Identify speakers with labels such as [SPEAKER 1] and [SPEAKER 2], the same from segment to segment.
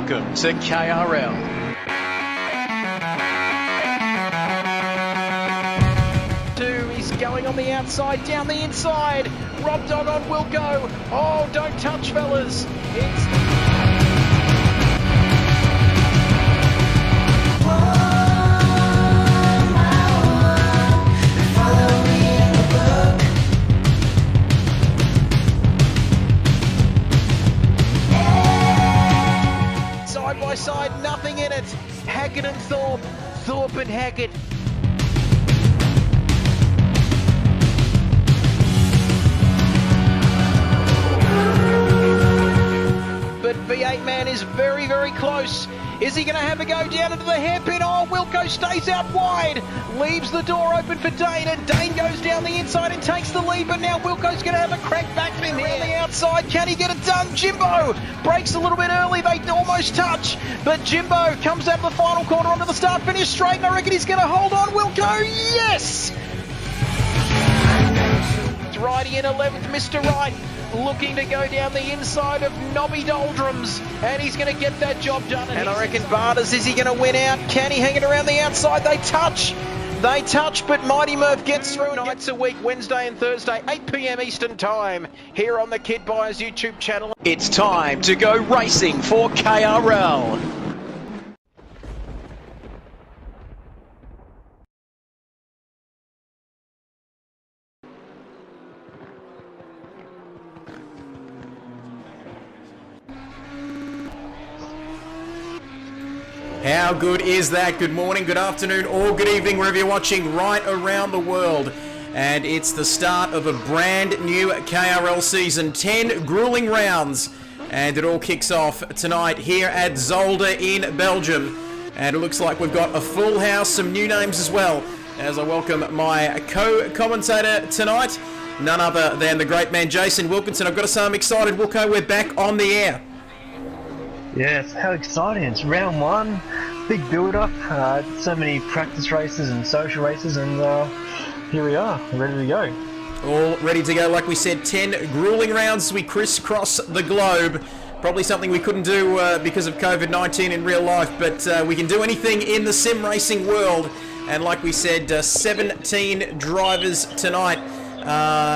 [SPEAKER 1] Welcome to KRL. He's going on the outside, down the inside. Rob Dog on Wilco. Oh, don't touch, fellas. Side by side, nothing in it. Hackett and Thorpe. Thorpe and Hackett. But V8 man is very, very close. Is he going to have a go down into the hairpin? Oh, Wilco stays out wide. Leaves the door open for Dane, and Dane goes down the inside and takes the lead, but now Wilco's going to have a crack back from him around the outside. Can he get it done? Jimbo breaks a little bit early. They almost touch, but Jimbo comes out of the final corner onto the start-finish straight, and I reckon he's going to hold on. Wilco, yes! It's righty in 11th, Mr. Wright. Looking to go down the inside of Nobby Doldrums, and he's going to get that job done. And I reckon Barters, is he going to win out? Can he hang it around the outside? They touch, but Mighty Murph gets through. Nights a week, Wednesday and Thursday, 8 p.m. Eastern Time, here on the Kid Buyers YouTube channel. It's time to go racing for KRL.
[SPEAKER 2] How good is that? Good morning, good afternoon, or good evening, wherever you're watching right around the world. And it's the start of a brand new KRL season, 10 grueling rounds. And it all kicks off tonight here at Zolder in Belgium. And it looks like we've got a full house, some new names as well, as I welcome my co-commentator tonight, none other than the great man Jason Wilkinson. I've got to say I'm excited, Wilco, we're back on the air.
[SPEAKER 3] Yes, how exciting. It's round one, big build-up, so many practice races and social races, and here we are, ready to go.
[SPEAKER 2] All ready to go, like we said, 10 grueling rounds as we crisscross the globe. Probably something we couldn't do because of COVID-19 in real life, but we can do anything in the sim racing world. And like we said, 17 drivers tonight.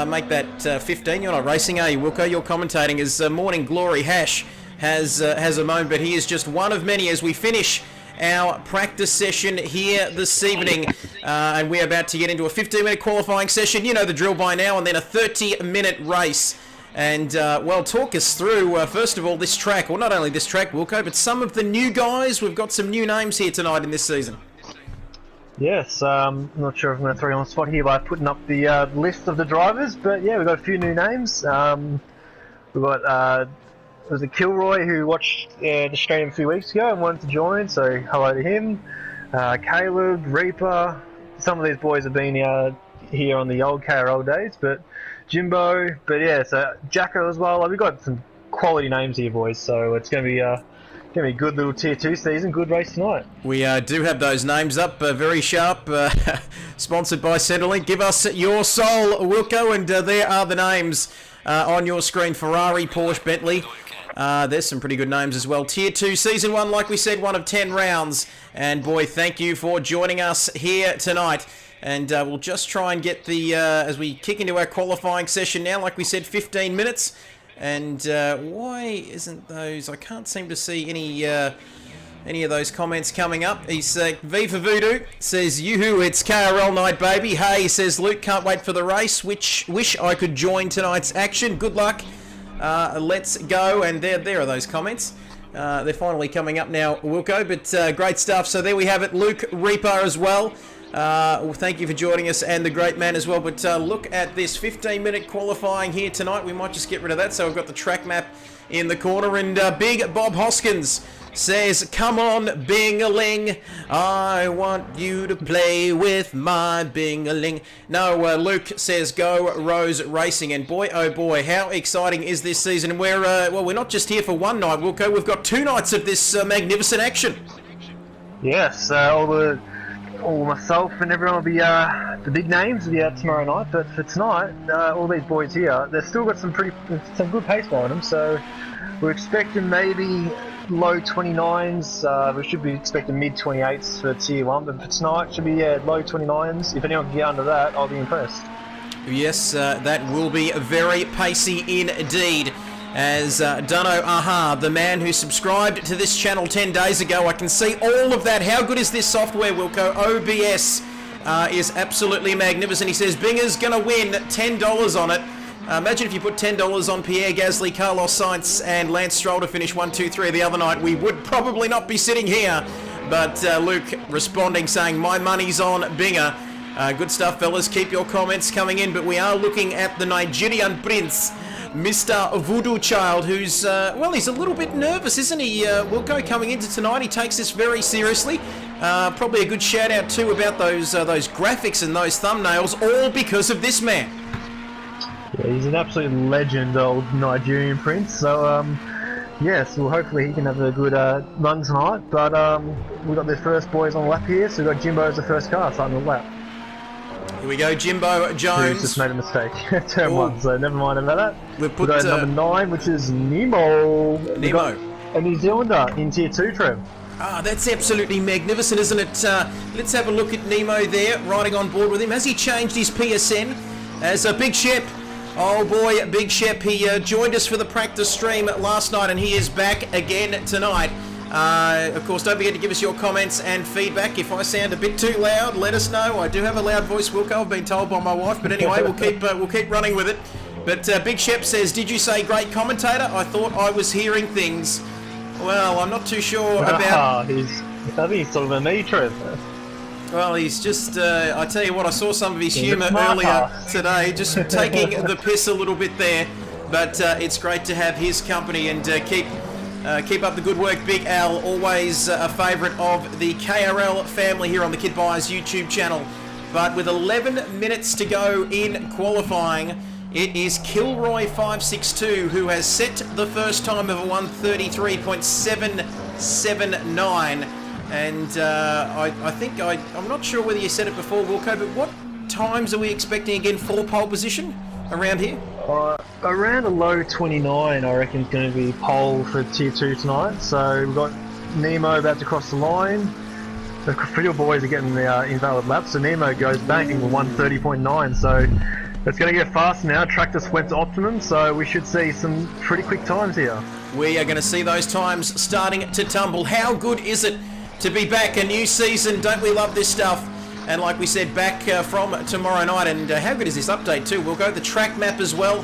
[SPEAKER 2] Make that 15. You're not racing, are you, Wilco? You're commentating as Morning Glory Hash has a moment, but he is just one of many as we finish our practice session here this evening, and we're about to get into a 15-minute qualifying session. You know the drill by now, and then a 30-minute race. And well, talk us through first of all this track, or not only this track, Wilco, but some of the new guys. We've got some new names here tonight in this season. Yes, I'm not sure if I'm going to throw you on the spot here by putting up the list of the drivers, but yeah, we've got a few new names. We've got was it Kilroy, who watched the stream a few weeks ago and wanted to join, so hello to him. Caleb, Reaper, some of these boys have been here on the old KRL days, but Jimbo, but yeah, so Jacko as well. We've got some quality names here, boys, so it's going to be a good little Tier 2 season, good race tonight. We do have those names up, very sharp, sponsored by Centrelink. Give us your soul, Wilco, and there are the names on your screen. Ferrari, Porsche, Bentley. There's some pretty good names as well. Tier 2, Season 1, like we said, one of 10 rounds. And boy, thank you for joining us here tonight. And we'll just try and get the, as we kick into our qualifying session now, like we said, 15 minutes. And why isn't those, I can't seem to see any of those comments coming up. He's V for Voodoo says, yoo-hoo, it's KRL night, baby. Hey, says Luke, can't wait for the race. Wish I could join tonight's action. Good luck. Let's go. And there are those comments. They're finally coming up now, Wilco, but great stuff. So there we have it. Luke Reaper as well. Thank you for joining us, and the great man as well. But look at this 15-minute qualifying here tonight. We might just get rid of that. So we've got the track map in the corner, and Big Bob Hoskins says, come on, Bing-a-ling, I want you to play with my Bing-a-ling. No, Luke says, go Rose Racing. And boy, oh boy, how exciting is this season. And we're, well, we're not just here for one night, Wilco. We've got 2 nights of this magnificent action. Yes, all myself and everyone will be, the big names will be out tomorrow night. But for tonight, all these boys here, they've still got some good pace behind them. So we're expecting maybe
[SPEAKER 3] low 29s. We should be expecting mid 28s for Tier 1, but for tonight should be low 29s. If anyone can get under that, I'll be impressed.
[SPEAKER 2] Yes, that will be very pacey indeed. As Dunno Aha, the man who subscribed to this channel 10 days ago, I can see all of that. How good is this software, Wilco? OBS is absolutely magnificent. He says Binger's going to win $10 on it. Imagine if you put $10 on Pierre Gasly, Carlos Sainz and Lance Stroll to finish 1, 2, 3 the other night. We would probably not be sitting here. But Luke responding saying, my money's on Binger. Good stuff, fellas. Keep your comments coming in. But we are looking at the Nigerian prince, Mr. Voodoo Child, who's, well, he's a little bit nervous, isn't he? Wilco, coming into tonight, he takes this very seriously. Probably a good shout out too about those graphics and those thumbnails, all because of this man.
[SPEAKER 3] Yeah, he's an absolute legend, old Nigerian prince. So, yes, well, hopefully he can have a good run tonight. But we've got the first boys on the lap here, so we've got Jimbo as the first car starting the lap.
[SPEAKER 2] Here we go, Jimbo Jones.
[SPEAKER 3] Who's just made a mistake. Turn 1, so never mind about that.
[SPEAKER 2] We've
[SPEAKER 3] got number 9, which is Nemo.
[SPEAKER 2] Nemo.
[SPEAKER 3] A New Zealander in Tier 2, Trev.
[SPEAKER 2] Ah, that's absolutely magnificent, isn't it? Let's have a look at Nemo there, riding on board with him. Has he changed his PSN? As a Big Shep. Oh boy, Big Shep, he joined us for the practice stream last night and he is back again tonight. Of course, don't forget to give us your comments and feedback. If I sound a bit too loud, let us know. I do have a loud voice, Wilco, I've been told by my wife, but anyway, we'll keep running with it. But Big Shep says, did you say great commentator? I thought I was hearing things. Well, I'm not too sure about...
[SPEAKER 3] I think he's sort of a me, Trev.
[SPEAKER 2] Well, he's just, I tell you what, I saw some of his humour earlier today, just taking the piss a little bit there. But it's great to have his company and keep up the good work, Big Al. Always a favourite of the KRL family here on the Kid Buyers YouTube channel. But with 11 minutes to go in qualifying, it is Kilroy 562 who has set the first time of a 133.779. And I think, I'm not sure whether you said it before, Wilco, but what times are we expecting again for pole position around here?
[SPEAKER 3] Around a low 29, I reckon, is going to be pole for Tier 2 tonight. So we've got Nemo about to cross the line. The field boys are getting the invalid lap, so Nemo goes banging with 130.9. So it's going to get fast now. Track just went to optimum, so we should see some pretty quick times here.
[SPEAKER 2] We are going to see those times starting to tumble. How good is it to be back? A new season, don't we love this stuff? And like we said, back from tomorrow night. And how good is this update too? We'll go the track map as well.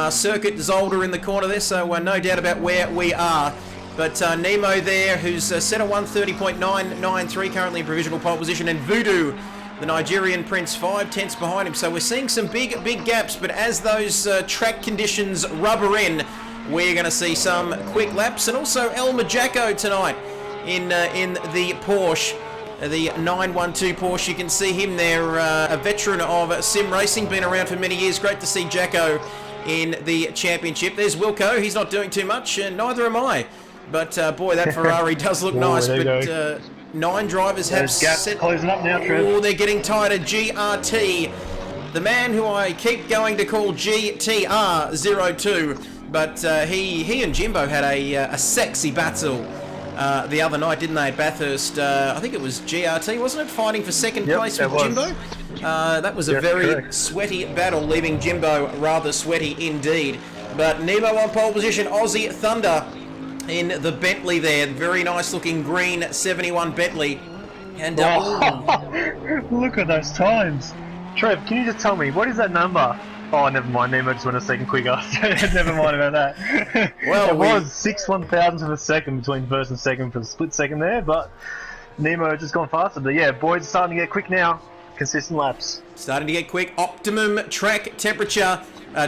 [SPEAKER 2] Circuit Zolder in the corner there, so no doubt about where we are. But Nemo there, who's set a 130.993, currently in provisional pole position. And Voodoo, the Nigerian prince, 5 tenths behind him. So we're seeing some big gaps. But as those track conditions rubber in, we're going to see some quick laps. And also Elmer Jacko tonight in the Porsche. The 912 Porsche, you can see him there, a veteran of sim racing, been around for many years. Great to see Jacko in the championship. There's Wilco, he's not doing too much, and neither am I. But boy, that Ferrari does look nice. But 9 drivers have set...
[SPEAKER 3] closing up now, Trev.
[SPEAKER 2] Oh, they're getting tighter. GRT, the man who I keep going to call GTR02. But he and Jimbo had a sexy battle the other night, didn't they, at Bathurst? I think it was GRT, wasn't it? Fighting for second place with Jimbo? That was a very sweaty battle, leaving Jimbo rather sweaty indeed. But Nemo on pole position, Aussie Thunder in the Bentley there. Very nice looking green 71 Bentley. And
[SPEAKER 3] look at those times. Trev, can you just tell me, what is that number? Oh, never mind. Nemo just went a second quicker. Never mind about that. Well, it was 6 1,000ths of a second between first and second for the split second there, but Nemo just gone faster. But yeah, boys are starting to get quick now. Consistent laps.
[SPEAKER 2] Starting to get quick. Optimum track temperature,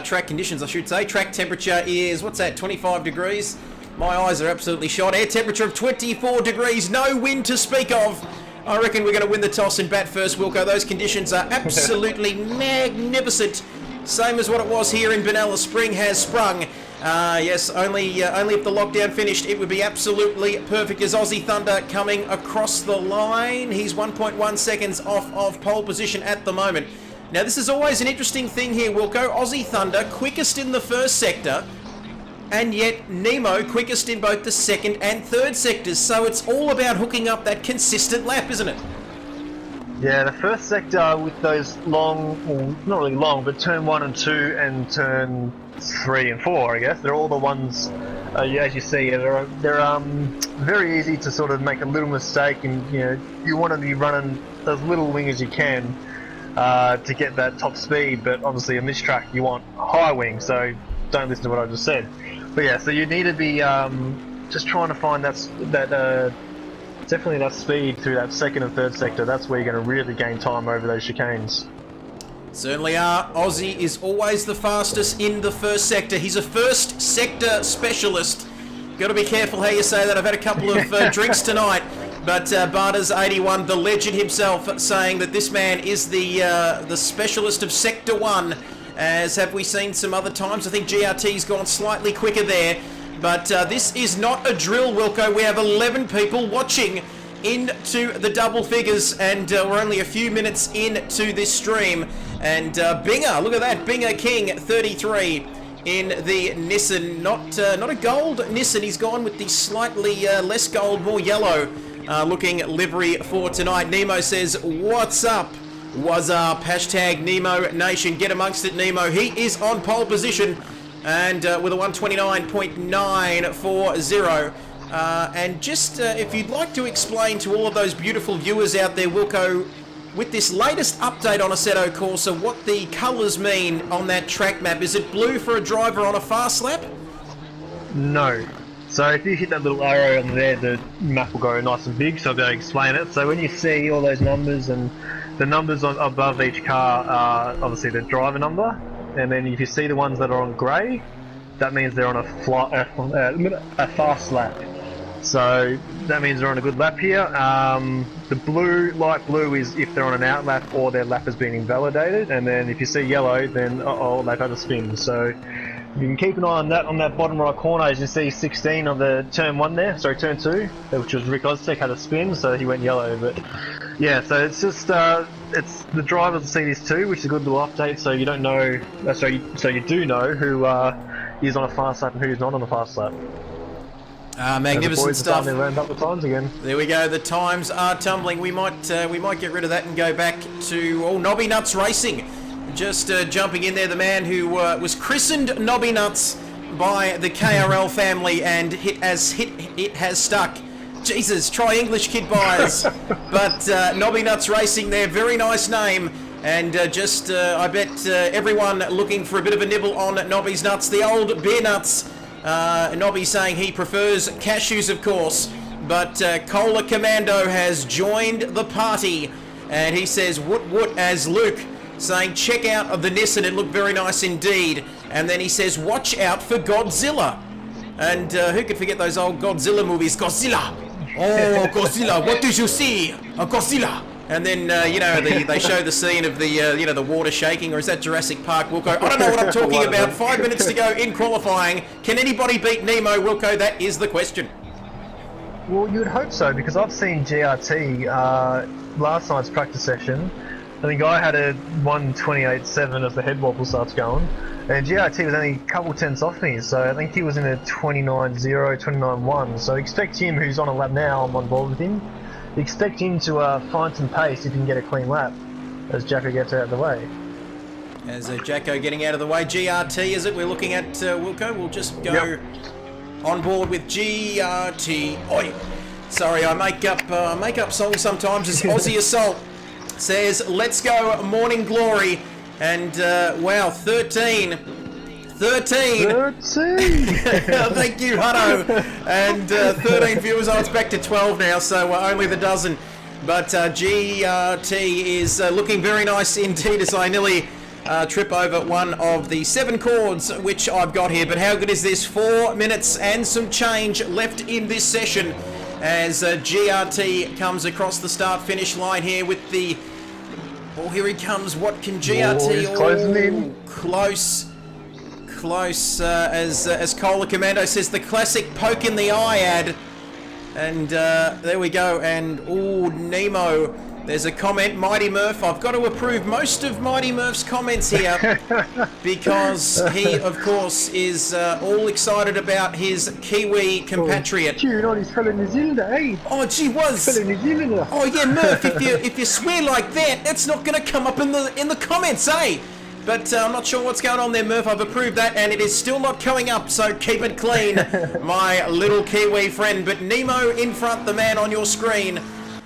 [SPEAKER 2] track conditions, I should say. Track temperature is, what's that, 25 degrees? My eyes are absolutely shot. Air temperature of 24 degrees. No wind to speak of. I reckon we're going to win the toss and bat first, Wilco. Those conditions are absolutely magnificent. Same as what it was here in Benalla. Spring has sprung. Yes, only if the lockdown finished, it would be absolutely perfect. As Aussie Thunder coming across the line. He's 1.1 seconds off of pole position at the moment. Now, this is always an interesting thing here, Wilco. Aussie Thunder, quickest in the first sector. and yet Nemo quickest in both the second and third sectors. So it's all about hooking up that consistent lap, isn't it?
[SPEAKER 3] Yeah, the first sector with those long, well, not really long, but turn 1 and 2 and turn 3 and 4, I guess. They're all the ones, as you see, they're very easy to sort of make a little mistake, and you want to be running as little wing as you can to get that top speed. But obviously on this track you want high wing, so don't listen to what I just said. But yeah, so you need to be just trying to find definitely that speed through that second and third sector. That's where you're going to really gain time over those chicanes.
[SPEAKER 2] Certainly are. Aussie is always the fastest in the first sector. He's a first sector specialist. Got to be careful how you say that. I've had a couple of drinks tonight. But Barter's 81, the legend himself, saying that this man is the specialist of Sector 1, as have we seen some other times. I think GRT's gone slightly quicker there. But this is not a drill, Wilco. We have 11 people watching into the double figures, and we're only a few minutes into this stream. And Binger, look at that, Binger King, 33 in the Nissan. Not a gold Nissan. He's gone with the slightly less gold, more yellow looking livery for tonight. Nemo says, what's up? What's up? Hashtag Nemo Nation. Get amongst it, Nemo. He is on pole position. And with a 129.940. And just if you'd like to explain to all of those beautiful viewers out there, Wilco, with this latest update on Assetto Corsa, what the colours mean on that track map. Is it blue for a driver on a fast lap?
[SPEAKER 3] No. So if you hit that little arrow on there, the map will go nice and big, so I'll be able to explain it. So when you see all those numbers, and the numbers above each car are obviously the driver number. And then if you see the ones that are on grey, that means they're on a fast lap. So that means they're on a good lap here. The blue, light blue, is if they're on an out lap or their lap has been invalidated. And then if you see yellow, then they've had a spin. So you can keep an eye on that bottom right corner. As you see 16 on the turn 1 there, sorry, turn 2, which was Rick Oztech, had a spin, so he went yellow. But yeah, so it's just it's the drivers see this too, which is a good little update. So you don't know, so you do know who is on a fast lap and who's not on a fast lap.
[SPEAKER 2] Magnificent stuff.
[SPEAKER 3] They round up the times again.
[SPEAKER 2] There we go. The times are tumbling. We might get rid of that and go back to Nobby Nuts Racing. Just jumping in there, the man who was christened Nobby Nuts by the KRL family, and it has stuck. Jesus, try English, kid buyers. But Nobby Nuts Racing there, very nice name. And I bet everyone looking for a bit of a nibble on Nobby's nuts, the old beer nuts. Nobby saying he prefers cashews, of course. But Cola Commando has joined the party. And he says, woot woot, as Luke, saying, check out the Nissan, it looked very nice indeed. And then he says, watch out for Godzilla. And who could forget those old Godzilla movies? Godzilla! Oh, Godzilla, what did you see? A Godzilla! And then, they show the scene of the water shaking, or is that Jurassic Park, Wilco? I don't know what I'm talking about. 5 minutes to go in qualifying. Can anybody beat Nemo, Wilco? That is the question.
[SPEAKER 3] Well, you would hope so, because I've seen GRT last night's practice session. I think I had a 1:28.7 as the head wobble starts going, and GRT was only a couple tenths off me, so I think he was in a 29.0, 29.1. So expect him, who's on a lap now, I'm on board with him. Expect him to find some pace if he can get a clean lap as Jacko gets out of the way.
[SPEAKER 2] As Jacko getting out of the way, GRT is it? We're looking at Wilco. We'll just go on board with GRT. Oi, sorry, I make up songs sometimes. As Aussie Assault says, let's go Morning Glory. And wow, 13. Thank you, Hutto. And 13 viewers. Oh, it's back to 12 now, so only the dozen. But GRT is looking very nice indeed, as I nearly trip over one of the 7 chords which I've got here. But how good is this? 4 minutes and some change left in this session as GRT comes across the start-finish line here with the... Oh, here he comes. What can GRT...
[SPEAKER 3] Oh, closing in.
[SPEAKER 2] Close, as Cola Commando says, the classic poke in the eye ad. And there we go. And Nemo There's a comment, Mighty Murph. I've got to approve most of Mighty Murph's comments here because he, of course, is all excited about his Kiwi compatriot.
[SPEAKER 3] Cheering on his fellow New Zealander, eh?
[SPEAKER 2] Oh, gee whiz.
[SPEAKER 3] Fellow New Zealander.
[SPEAKER 2] Oh yeah, Murph. If you swear like that, it's not going to come up in the comments, eh? But I'm not sure what's going on there, Murph. I've approved that, and it is still not coming up, so keep it clean, my little Kiwi friend. But Nemo in front, the man on your screen.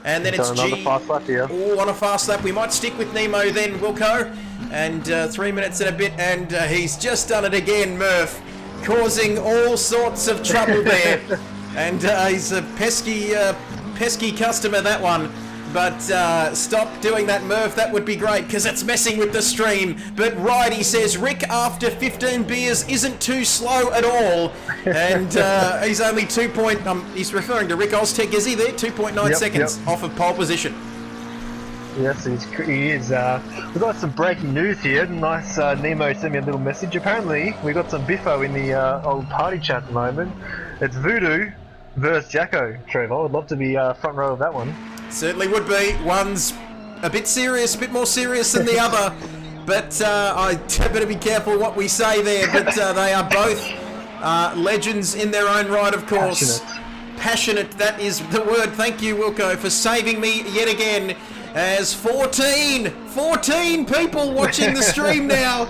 [SPEAKER 2] And then it's
[SPEAKER 3] another fast lap here.
[SPEAKER 2] Oh, on a fast lap. We might stick with Nemo then, Wilco. And 3 minutes and a bit, and he's just done it again, Murph. Causing all sorts of trouble there. And he's a pesky customer, that one. But stop doing that, Murph. That would be great, because it's messing with the stream. But right, he says, Rick, after 15 beers, isn't too slow at all. And he's only he's referring to Rick Oztech, is he there? 2.9 seconds off of pole position.
[SPEAKER 3] Yes, he is. We've got some breaking news here. Nice, Nemo sent me a little message. Apparently, we got some biffo in the old party chat at the moment. It's Voodoo versus Jacko, Trevor. I would love to be front row of that one.
[SPEAKER 2] Certainly would be. One's a bit serious, a bit more serious than the other. But I better be careful what we say there. But they are both legends in their own right, of course. Passionate, that is the word. Thank you, Wilco, for saving me yet again. As 14 people watching the stream now.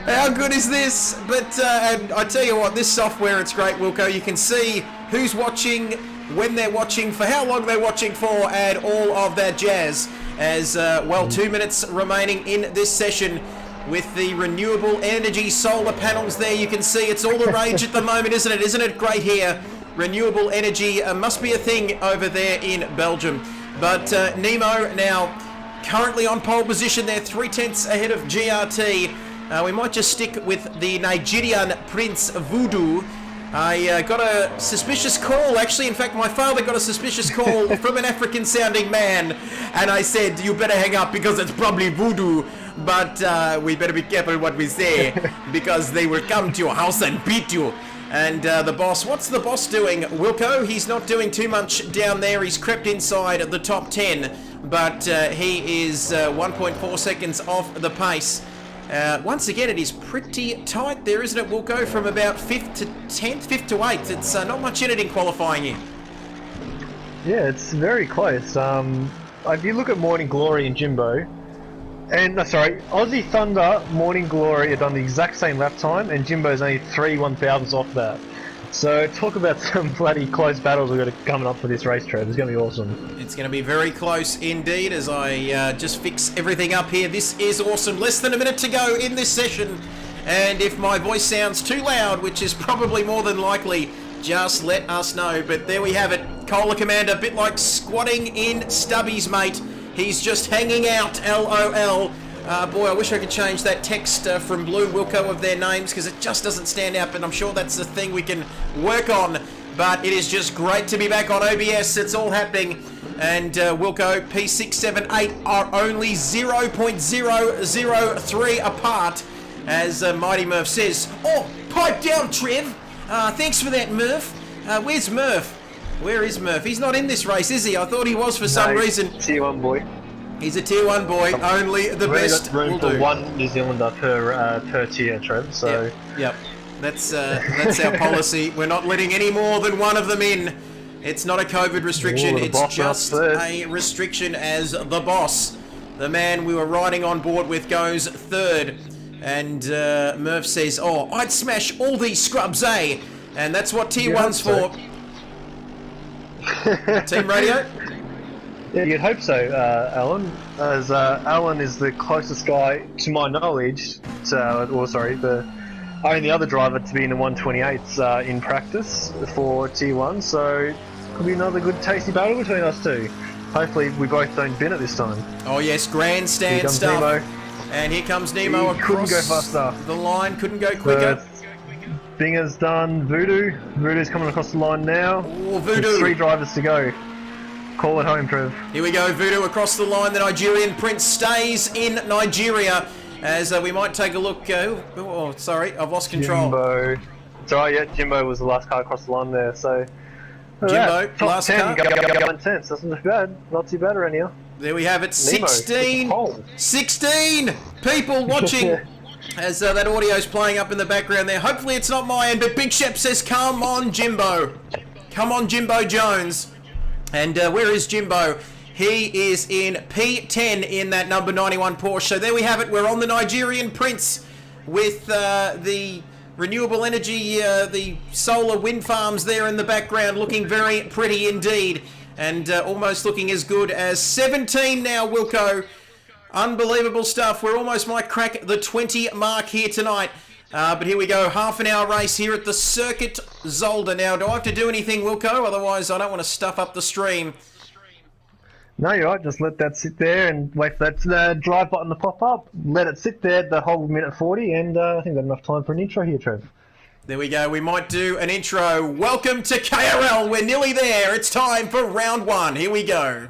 [SPEAKER 2] How good is this? But and I tell you what, this software, it's great, Wilco. You can see who's watching, when they're watching, for how long they're watching for, and all of that jazz. As 2 minutes remaining in this session with the renewable energy solar panels there. You can see it's all the rage at the moment, isn't it? Isn't it great here? Renewable energy must be a thing over there in Belgium. But Nemo now currently on pole position there, 3/10 ahead of GRT. We might just stick with the Nigerian Prince Voodoo. I got a suspicious call, actually. In fact, my father got a suspicious call from an African-sounding man, and I said, you better hang up because it's probably Voodoo, but we better be careful what we say because they will come to your house and beat you. And the boss, what's the boss doing? Wilco, he's not doing too much down there. He's crept inside the top 10, but he is 1.4 seconds off the pace. Once again, it is pretty tight there, isn't it, Wilco? From about 5th to 10th, 5th to 8th. It's not much in it in qualifying here.
[SPEAKER 3] Yeah, it's very close. If you look at Morning Glory and Jimbo, and Aussie Thunder, Morning Glory have done the exact same lap time, and Jimbo's only 3 1,000ths off that. So talk about some bloody close battles we've got coming up for this race, Trev. It's going to be awesome.
[SPEAKER 2] It's going to be very close indeed as I just fix everything up here. This is awesome. Less than a minute to go in this session. And if my voice sounds too loud, which is probably more than likely, just let us know. But there we have it. Cola Commander, a bit like squatting in Stubby's mate. He's just hanging out, LOL. Boy, I wish I could change that text from Blue Wilco of their names because it just doesn't stand out, but I'm sure that's the thing we can work on. But it is just great to be back on OBS. It's all happening. And Wilco, P6, 7, 8 are only 0.003 apart, as Mighty Murph says. Oh, pipe down, Trev. Thanks for that, Murph. Where's Murph? Where is Murph? He's not in this race, is he? I thought he was for some reason.
[SPEAKER 3] Tier 1 boy.
[SPEAKER 2] He's a tier 1 boy. Only the best
[SPEAKER 3] got room
[SPEAKER 2] will
[SPEAKER 3] for
[SPEAKER 2] do.
[SPEAKER 3] one New Zealander per tier, Trev. So
[SPEAKER 2] yep. That's our policy. We're not letting any more than one of them in. It's not a COVID restriction. It's just a restriction as the boss, the man we were riding on board with, goes third. And Murph says, "Oh, I'd smash all these scrubs, eh?" And that's what tier 1's for. Team radio.
[SPEAKER 3] Yeah, you'd hope so, Alan, as Alan is the closest guy, to my knowledge, the only other driver to be in the 128s in practice for Tier 1, so could be another good tasty battle between us two. Hopefully we both don't bin it this time.
[SPEAKER 2] Oh yes, grandstand stuff.
[SPEAKER 3] Nemo.
[SPEAKER 2] And here comes Nemo across
[SPEAKER 3] couldn't go faster.
[SPEAKER 2] The line, couldn't go quicker.
[SPEAKER 3] Binger's done, Voodoo's coming across the line now.
[SPEAKER 2] Oh, Voodoo.
[SPEAKER 3] There's 3 drivers to go. Call it home, Trev.
[SPEAKER 2] Here we go, Voodoo across the line. The Nigerian Prince stays in Nigeria as we might take a look. Oh, sorry, I've lost control.
[SPEAKER 3] Jimbo. It's alright, yeah, Jimbo was the last car across the line there, so...
[SPEAKER 2] Jimbo,
[SPEAKER 3] top
[SPEAKER 2] last
[SPEAKER 3] 10,
[SPEAKER 2] car.
[SPEAKER 3] Going tense, that's not too bad. Not too bad around here.
[SPEAKER 2] There we have it,
[SPEAKER 3] Nemo,
[SPEAKER 2] 16 people watching as that audio's playing up in the background there. Hopefully it's not my end, but Big Shep says, come on, Jimbo. Come on, Jimbo Jones. And where is Jimbo? He is in P10 in that number 91 Porsche. So there we have it. We're on the Nigerian Prince with the renewable energy, the solar wind farms there in the background, looking very pretty indeed. And almost looking as good as 17 now, Wilco. Unbelievable stuff. We're almost might crack the 20 mark here tonight. But here we go, half an hour race here at the Circuit Zolder. Now, do I have to do anything, Wilco? Otherwise, I don't want to stuff up the stream.
[SPEAKER 3] No, you're right. Just let that sit there and wait for that drive button to pop up. Let it sit there the whole minute 40, and I think we've got enough time for an intro here, Trev.
[SPEAKER 2] There we go. We might do an intro. Welcome to KRL. We're nearly there. It's time for round one. Here we go.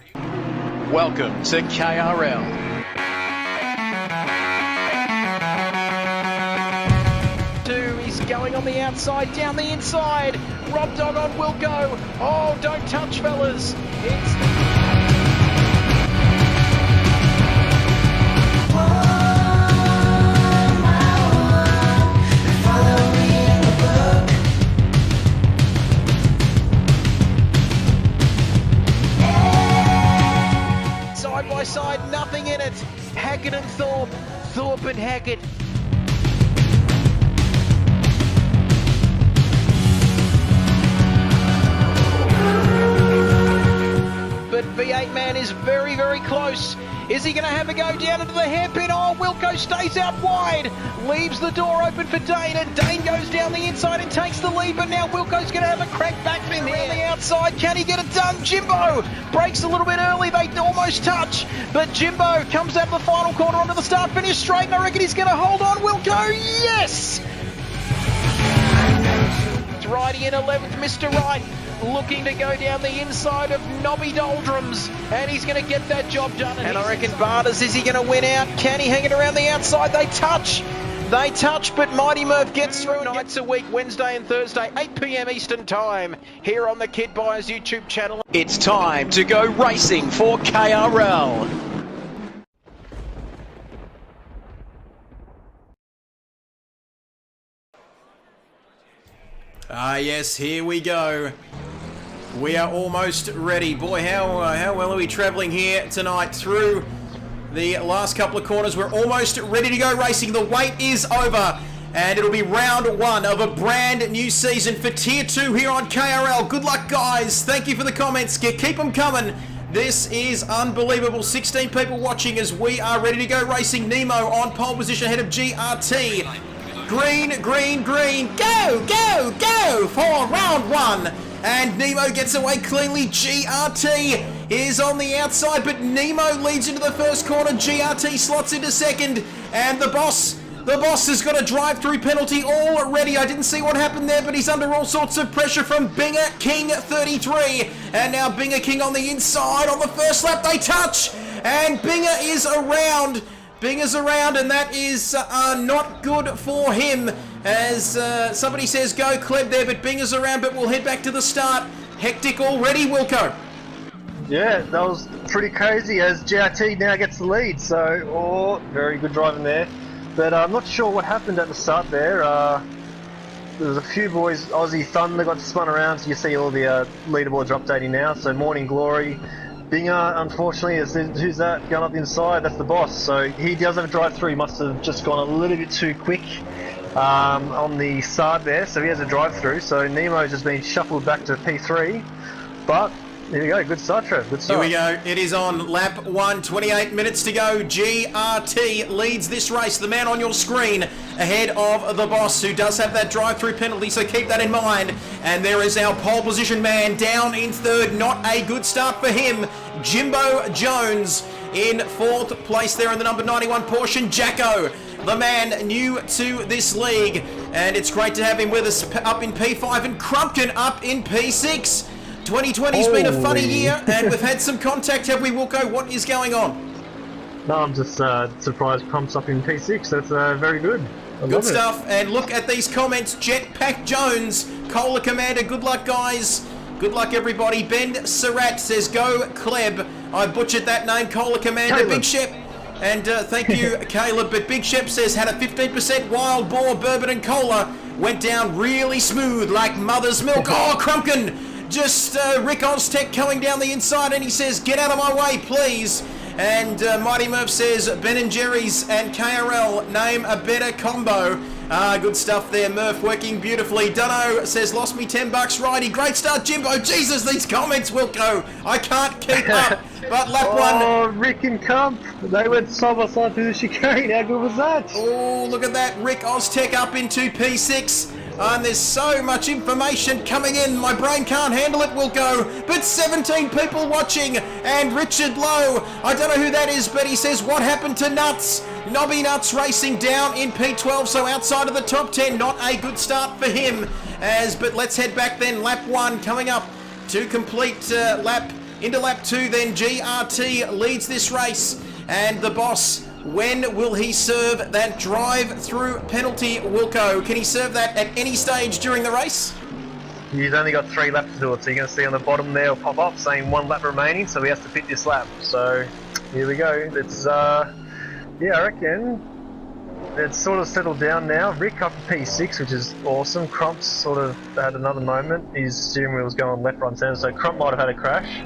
[SPEAKER 1] Welcome to KRL. He's going on the outside, down the inside. Rob Dog on Wilco. Oh, don't touch, fellas. Side by side, nothing in it. Hackett and Thorpe. Thorpe and Hackett. But V8 man is very, very close. Is he going to have a go down into the hairpin? Oh, Wilco stays out wide. Leaves the door open for Dane, and Dane goes down the inside and takes the lead. But now Wilco's going to have a crack back from here. On the outside, can he get it done? Jimbo breaks a little bit early. They almost touch. But Jimbo comes out of the final corner onto the start-finish straight, and I reckon he's going to hold on. Wilco, yes! It's riding in 11th, Mr. Wright. Looking to go down the inside of Nobby Doldrums, and he's going to get that job done. And I reckon Barters, is he going to win out? Can he hang it around the outside? They touch, but Mighty Murph gets through. Nights a week, Wednesday and Thursday, 8 p.m. Eastern Time, here on the Kid Buyers YouTube channel. It's time to go racing for KRL.
[SPEAKER 2] Ah, yes, here we go. We are almost ready. Boy, how well are we travelling here tonight through the last couple of corners? We're almost ready to go racing. The wait is over, and it'll be round one of a brand new season for Tier 2 here on KRL. Good luck, guys. Thank you for the comments. Keep them coming. This is unbelievable. 16 people watching as we are ready to go racing. Nemo on pole position ahead of GRT. Green, green, green. Go, go, go for round one. And Nemo gets away cleanly. GRT is on the outside, but Nemo leads into the first corner. GRT slots into second, and the boss has got a drive-through penalty already. I didn't see what happened there, but he's under all sorts of pressure from Binger King 33. And now Binger King on the inside. On the first lap, they touch, and Binger is around. Binger's around, and that is not good for him. As somebody says, go Kleb there, but Binger's around, but we'll head back to the start. Hectic already, Wilco.
[SPEAKER 3] Yeah, that was pretty crazy as GRT now gets the lead. So, very good driving there. But I'm not sure what happened at the start there. There was a few boys, Aussie Thunder got spun around, so you see all the leaderboards are updating now. So Morning Glory. Binger, unfortunately, who's that going up the inside? That's the boss. So he does have a drive through. He must have just gone a little bit too quick on the start there. So he has a drive through. So Nemo's just been shuffled back to P3. But here we go. Good start, Trev. Good start.
[SPEAKER 2] Here we go. It is on lap 1, 28 minutes to go. GRT leads this race. The man on your screen ahead of the boss, who does have that drive-through penalty, so keep that in mind. And there is our pole position man down in third. Not a good start for him. Jimbo Jones in fourth place there in the number 91 Porsche. Jacko, the man new to this league. And it's great to have him with us up in P5, and Crumpkin up in P6. 2020's been a funny year, and we've had some contact, have we, Wilco? What is going on?
[SPEAKER 3] No, I'm just surprised Crump's up in P6. That's very good.
[SPEAKER 2] Good stuff. And look at these comments. Jetpack Jones, Cola Commander, good luck, guys. Good luck, everybody. Ben Surratt says, go Kleb. I butchered that name. Cola Commander,
[SPEAKER 3] Caleb.
[SPEAKER 2] Big Shep. And thank you, Caleb. But Big Shep says, had a 15% wild boar, bourbon and cola. Went down really smooth like mother's milk. Oh, Crumpkin! Just Rick Oztech coming down the inside, and he says, get out of my way, please. And Mighty Murph says, Ben & Jerry's and KRL, name a better combo. Good stuff there, Murph, working beautifully. Dunno says, lost me $10, righty. Great start, Jimbo. Jesus, these comments, Wilco. I can't keep up. But lap one.
[SPEAKER 3] Oh, Rick and Kump, they went side by side through the chicane. How good was that?
[SPEAKER 2] Oh, look at that. Rick Oztech up into P6. And there's so much information coming in. My brain can't handle it, Wilco. But 17 people watching. And Richard Lowe, I don't know who that is, but he says, what happened to Nuts? Nobby Nuts racing down in P12, so outside of the top 10. Not a good start for him. But let's head back then. Lap 1 coming up to complete lap. Into lap 2 then. GRT leads this race. And the boss, when will he serve that drive-through penalty, Wilco? Can he serve that at any stage during the race?
[SPEAKER 3] He's only got 3 laps to do it, so you're going to see on the bottom there will pop up saying 1 lap remaining, so he has to pit this lap. So here we go. It's yeah, I reckon it's sort of settled down now. Rick up to P6, which is awesome. Crump's sort of had another moment. His steering wheel was going left, right, centre, so Crump might have had a crash.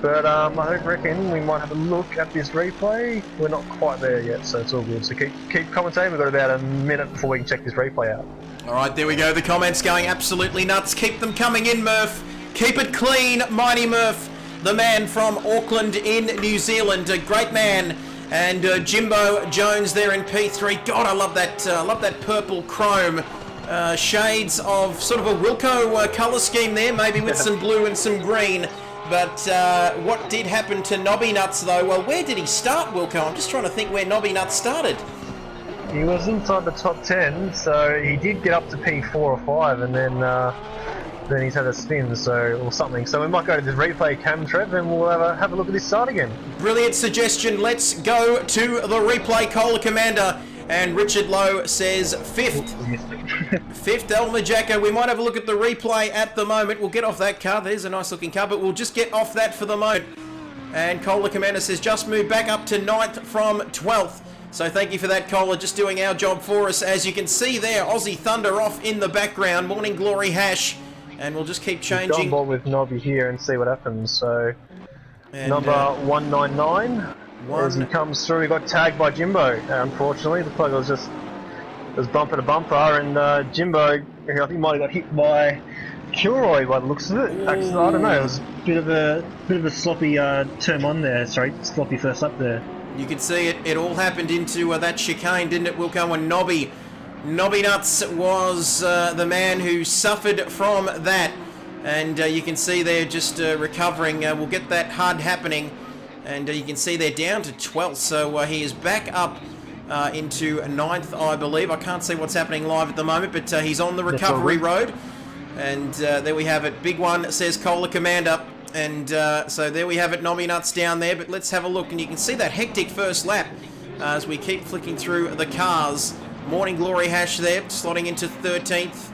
[SPEAKER 3] But I reckon we might have a look at this replay. We're not quite there yet, so it's all good. So keep commentating. We've got about a minute before we can check this replay out.
[SPEAKER 2] All right, there we go. The comments going absolutely nuts. Keep them coming in, Murph. Keep it clean, Mighty Murph. The man from Auckland in New Zealand. A great man. And Jimbo Jones there in P3. God, I love that purple chrome. Shades of sort of a Wilco colour scheme there, maybe with some blue and some green. But what did happen to Nobby Nuts, though? Well, where did he start, Wilco? I'm just trying to think where Nobby Nuts started.
[SPEAKER 3] He was inside the top 10, so he did get up to P4 or 5, and then he's had a spin, or something. So we might go to this replay cam, Trev, and we'll have a look at this start again.
[SPEAKER 2] Brilliant suggestion. Let's go to the replay, Cola Commander. And Richard Lowe says 5th. 5th, El Majaka. We might have a look at the replay at the moment. We'll get off that car. There's a nice looking car, but we'll just get off that for the moment. And Cola Commander says just move back up to 9th from 12th. So thank you for that, Cola. Just doing our job for us. As you can see there, Aussie Thunder off in the background. Morning Glory Hash. And we'll just keep changing.
[SPEAKER 3] We'll go on board with Nobby here and see what happens. So
[SPEAKER 2] and,
[SPEAKER 3] number 199. As he comes through, he got tagged by Jimbo. Unfortunately, the plug was bumper to bumper, and Jimbo, I think, might have got hit by Kilroy by the looks of it. Actually, I don't know. It was a bit of a sloppy turn on there. Sorry, sloppy first up there.
[SPEAKER 2] You can see it. It all happened into that chicane, didn't it, Wilco? And Nobby Nuts was the man who suffered from that, and you can see they're just recovering. We'll get that HUD happening. And you can see they're down to 12th, so he is back up into 9th, I believe. I can't see what's happening live at the moment, but he's on the recovery road. And there we have it. Big one says Cola Commander. And so there we have it, Nobby Nuts down there. But let's have a look, and you can see that hectic first lap as we keep flicking through the cars. Morning Glory Hash there, slotting into 13th.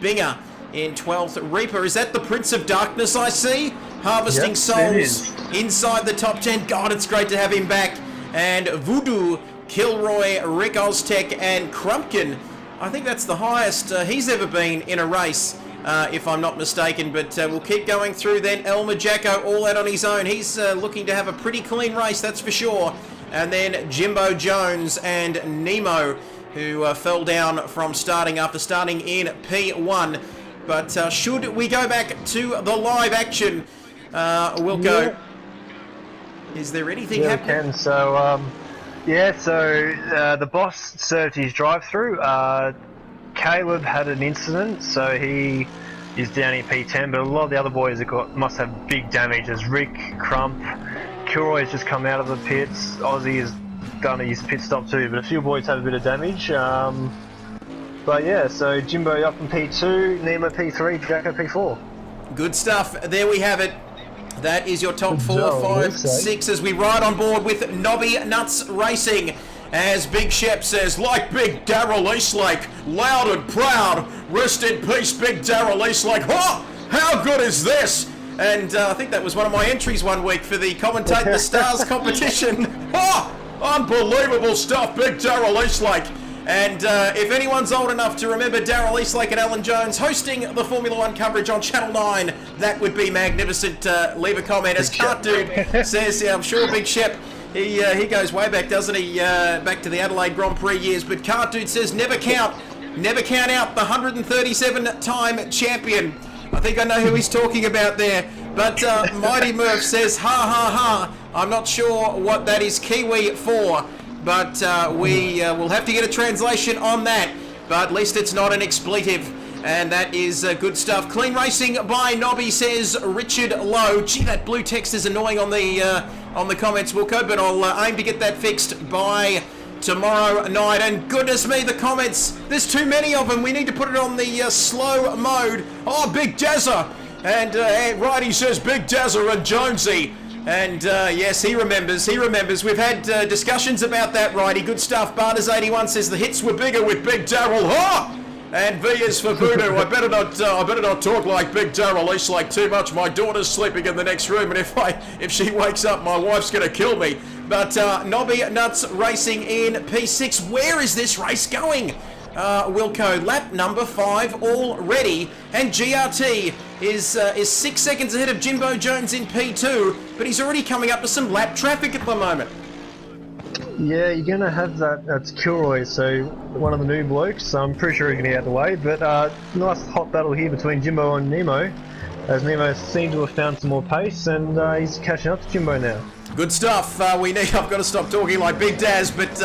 [SPEAKER 2] Binger in 12th. Reaper, is that the Prince of Darkness I see? Harvesting souls inside the top 10. God, it's great to have him back. And Voodoo, Kilroy, Rick Oztech, and Crumpkin. I think that's the highest he's ever been in a race, if I'm not mistaken. But we'll keep going through then. El Majako all out on his own. He's looking to have a pretty clean race, that's for sure. And then Jimbo Jones and Nemo, who fell down from starting after starting in P1. But should we go back to the live action, Wilco, is there anything happening?
[SPEAKER 3] Yeah, we can. So, the boss served his drive-through. Caleb had an incident, so he is down in P10, but a lot of the other boys must have big damage. There's Rick, Crump, Kilroy has just come out of the pits, Aussie has done his pit stop too, but a few boys have a bit of damage. But yeah, so Jimbo up in P2, Nemo P3, Jacko P4.
[SPEAKER 2] Good stuff. There we have it. That is your top 4, 5, 6 as we ride on board with Nobby Nuts Racing. As Big Shep says, like Big Darrell Eastlake, loud and proud. Rest in peace, Big Darrell Eastlake. Oh, how good is this? And I think that was one of my entries one week for the Commentate the Stars competition. Oh, unbelievable stuff, big Daryl Eastlake. And if anyone's old enough to remember Daryl Eastlake and Alan Jones hosting the Formula One coverage on Channel 9, that would be magnificent. Leave a comment. As Cart Dude says, yeah, I'm sure Big Shep, he goes way back, doesn't he? Back to the Adelaide Grand Prix years. But Cart Dude says, never count out the 137-time champion. I think I know who he's talking about there. But Mighty Murph says, ha ha ha. I'm not sure what that is Kiwi for, but we will have to get a translation on that. But at least it's not an expletive, and that is good stuff. Clean Racing by Nobby says Richard Lowe. Gee, that blue text is annoying on the comments, Wilco, but I'll aim to get that fixed by tomorrow night. And goodness me, the comments, there's too many of them. We need to put it on the slow mode. Oh, Big Jazza. And Righty says Big Jazza and Jonesy. And yes, he remembers. We've had discussions about that, Righty. Good stuff. Barters81 says the hits were bigger with Big Daryl. Oh! And V is for Voodoo. I better not talk like Big Daryl Eastlake too much. My daughter's sleeping in the next room, and if she wakes up, my wife's gonna kill me. But Nobby Nuts racing in P6. Where is this race going? Wilco, lap number 5 already, and GRT is 6 seconds ahead of Jimbo Jones in P2, but he's already coming up to some lap traffic at the moment.
[SPEAKER 3] Yeah, you're going to have that. That's Kilroy, so one of the new blokes. I'm pretty sure he's going to get out of the way, but nice hot battle here between Jimbo and Nemo, as Nemo seems to have found some more pace, and he's catching up to Jimbo now.
[SPEAKER 2] Good stuff. I've got to stop talking like Big Daz, but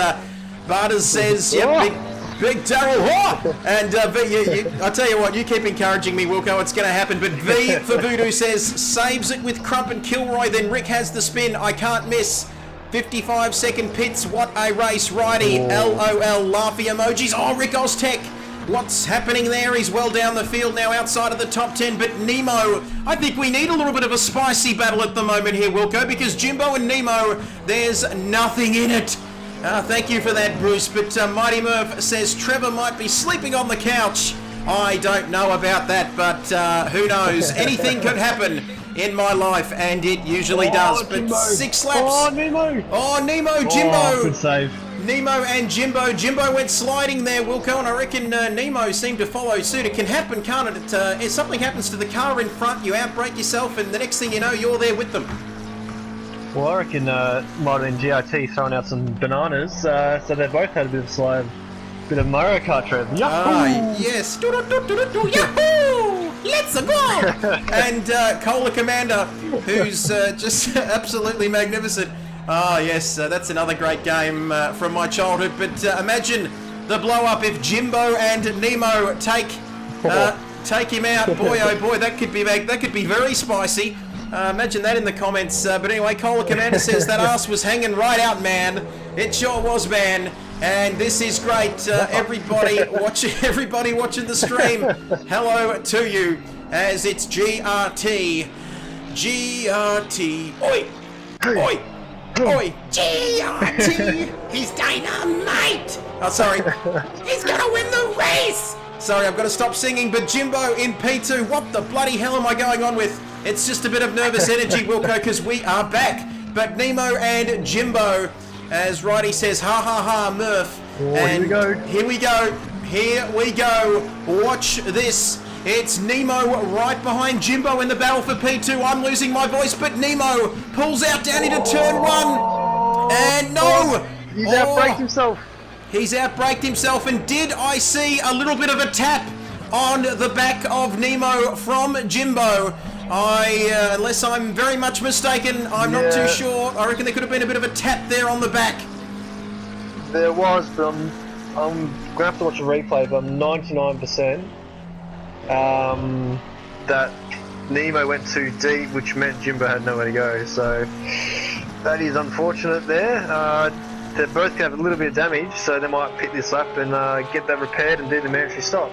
[SPEAKER 2] Barters says, Big Daryl, oh! And I tell you what, you keep encouraging me, Wilco, it's going to happen. But V for Voodoo says, saves it with Crump and Kilroy, then Rick has the spin, I can't miss. 55-second pits, what a race, Righty. LOL, laughy emojis. Oh, Rick Oztech, what's happening there? He's well down the field now, outside of the top 10. But Nemo, I think we need a little bit of a spicy battle at the moment here, Wilco, because Jimbo and Nemo, there's nothing in it. Thank you for that, Bruce. But Mighty Murph says Trevor might be sleeping on the couch. I don't know about that, but who knows? Anything could happen in my life, and it usually does. But
[SPEAKER 3] Jimbo.
[SPEAKER 2] 6 laps.
[SPEAKER 3] Oh, Nemo!
[SPEAKER 2] Oh, Nemo, Jimbo!
[SPEAKER 3] Good save.
[SPEAKER 2] Nemo and Jimbo. Jimbo went sliding there, Wilco, and I reckon Nemo seemed to follow suit. It can happen, can't it? If something happens to the car in front, you outbrake yourself, and the next thing you know, you're there with them.
[SPEAKER 3] Well, I reckon might have been GRT throwing out some bananas, so they both had a bit of slide, bit of Mario Kart tread. Yahoo!
[SPEAKER 2] Yes. Yahoo! Let's go! And Cola Commander, who's just absolutely magnificent. Yes, that's another great game from my childhood. But imagine the blow up if Jimbo and Nemo take him out. Boy, oh boy, that could be very spicy. Imagine that in the comments. But anyway, Cola Commander says that ass was hanging right out, man. It sure was, man. And this is great. Everybody watching the stream, hello to you, as it's GRT. GRT. Oi! Oi! Oi! GRT! He's dynamite! Oh, sorry. He's gonna win the race! Sorry, I've got to stop singing, but Jimbo in P2. What the bloody hell am I going on with? It's just a bit of nervous energy, Wilco, because we are back. But Nemo and Jimbo, as Righty says, ha ha ha, Murph.
[SPEAKER 3] Oh,
[SPEAKER 2] and
[SPEAKER 3] here we go.
[SPEAKER 2] Here we go. Watch this. It's Nemo right behind Jimbo in the battle for P2. I'm losing my voice, but Nemo pulls out down into turn 1. And no!
[SPEAKER 3] He's outbraked himself.
[SPEAKER 2] He's outbraked himself, and did I see a little bit of a tap on the back of Nemo from Jimbo? Unless I'm very much mistaken, I'm not too sure. I reckon there could have been a bit of a tap there on the back.
[SPEAKER 3] There was, but I'm going to have to watch a replay, but I'm 99% that Nemo went too deep, which meant Jimbo had nowhere to go. So that is unfortunate there. They're both going to have a little bit of damage, so they might pick this up and get that repaired and do the mandatory stop.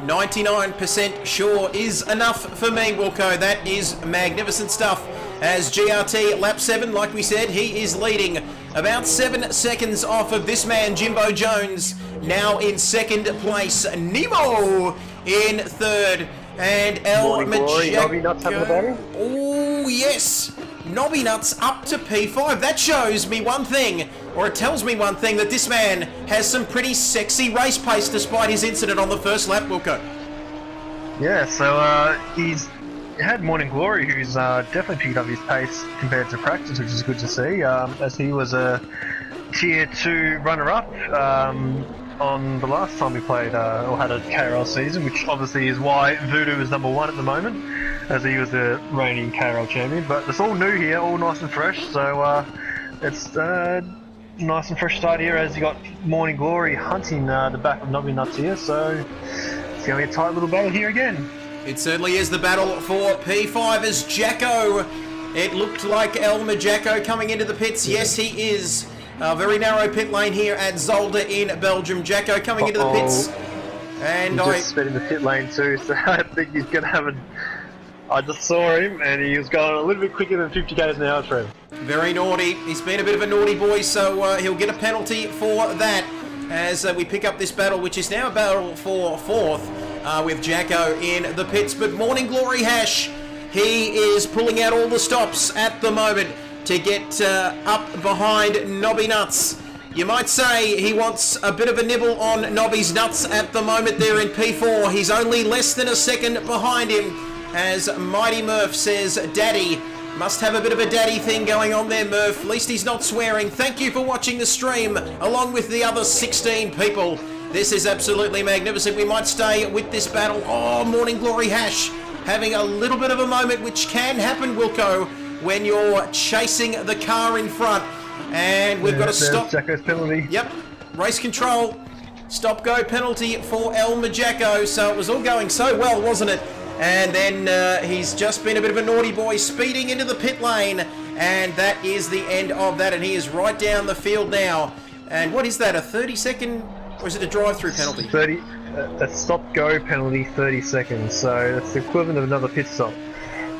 [SPEAKER 2] 99% sure is enough for me, Wilco. That is magnificent stuff. As GRT lap 7, like we said, he is leading about 7 seconds off of this man, Jimbo Jones, now in second place. Nemo in third. And El
[SPEAKER 3] Morning Glory, Nobby Nuts having a battle.
[SPEAKER 2] Oh, yes. Nobby Nuts up to P5. That shows me one thing, or it tells me one thing, that this man has some pretty sexy race pace despite his incident on the first lap, Wilco.
[SPEAKER 3] Yeah, so he's had Morning Glory, who's definitely picked up his pace compared to practice, which is good to see, as he was a Tier 2 runner-up on the last time we played or had a KRL season, which obviously is why Voodoo is number 1 at the moment, as he was the reigning KRL champion. But it's all new here, all nice and fresh, so it's nice and fresh start here as you got Morning Glory hunting the back of Nobby Nuts here, so it's going to be a tight little battle here again.
[SPEAKER 2] It certainly is the battle for P5 as Jacko. It looked like Elmer Jacko coming into the pits. Yes, he is. Very narrow pit lane here at Zolder in Belgium. Jacko coming into the pits. And
[SPEAKER 3] he just sped in the pit lane too, so I think he's going to have I just saw him and he was going a little bit quicker than 50 k's an hour, Trev.
[SPEAKER 2] Very naughty. He's been a bit of a naughty boy, so he'll get a penalty for that as we pick up this battle, which is now a battle for 4th with Jacko in the pits. But Morning Glory Hash, he is pulling out all the stops at the moment to get up behind Nobby Nuts. You might say he wants a bit of a nibble on Nobby's nuts at the moment there in P4. He's only less than a second behind him as Mighty Murph says, Daddy. Must have a bit of a daddy thing going on there, Murph. At least he's not swearing. Thank you for watching the stream along with the other 16 people. This is absolutely magnificent. We might stay with this battle. Oh, Morning Glory Hash having a little bit of a moment, which can happen, Wilco, when you're chasing the car in front. And we've got to stop.
[SPEAKER 3] Jacko's penalty.
[SPEAKER 2] Yep, race control. Stop-go penalty for Elmer Jacko. So it was all going so well, wasn't it? And then he's just been a bit of a naughty boy, speeding into the pit lane. And that is the end of that. And he is right down the field now. And what is that, a 30-second, or is it a drive-through penalty?
[SPEAKER 3] A stop-go penalty, 30 seconds. So that's the equivalent of another pit stop.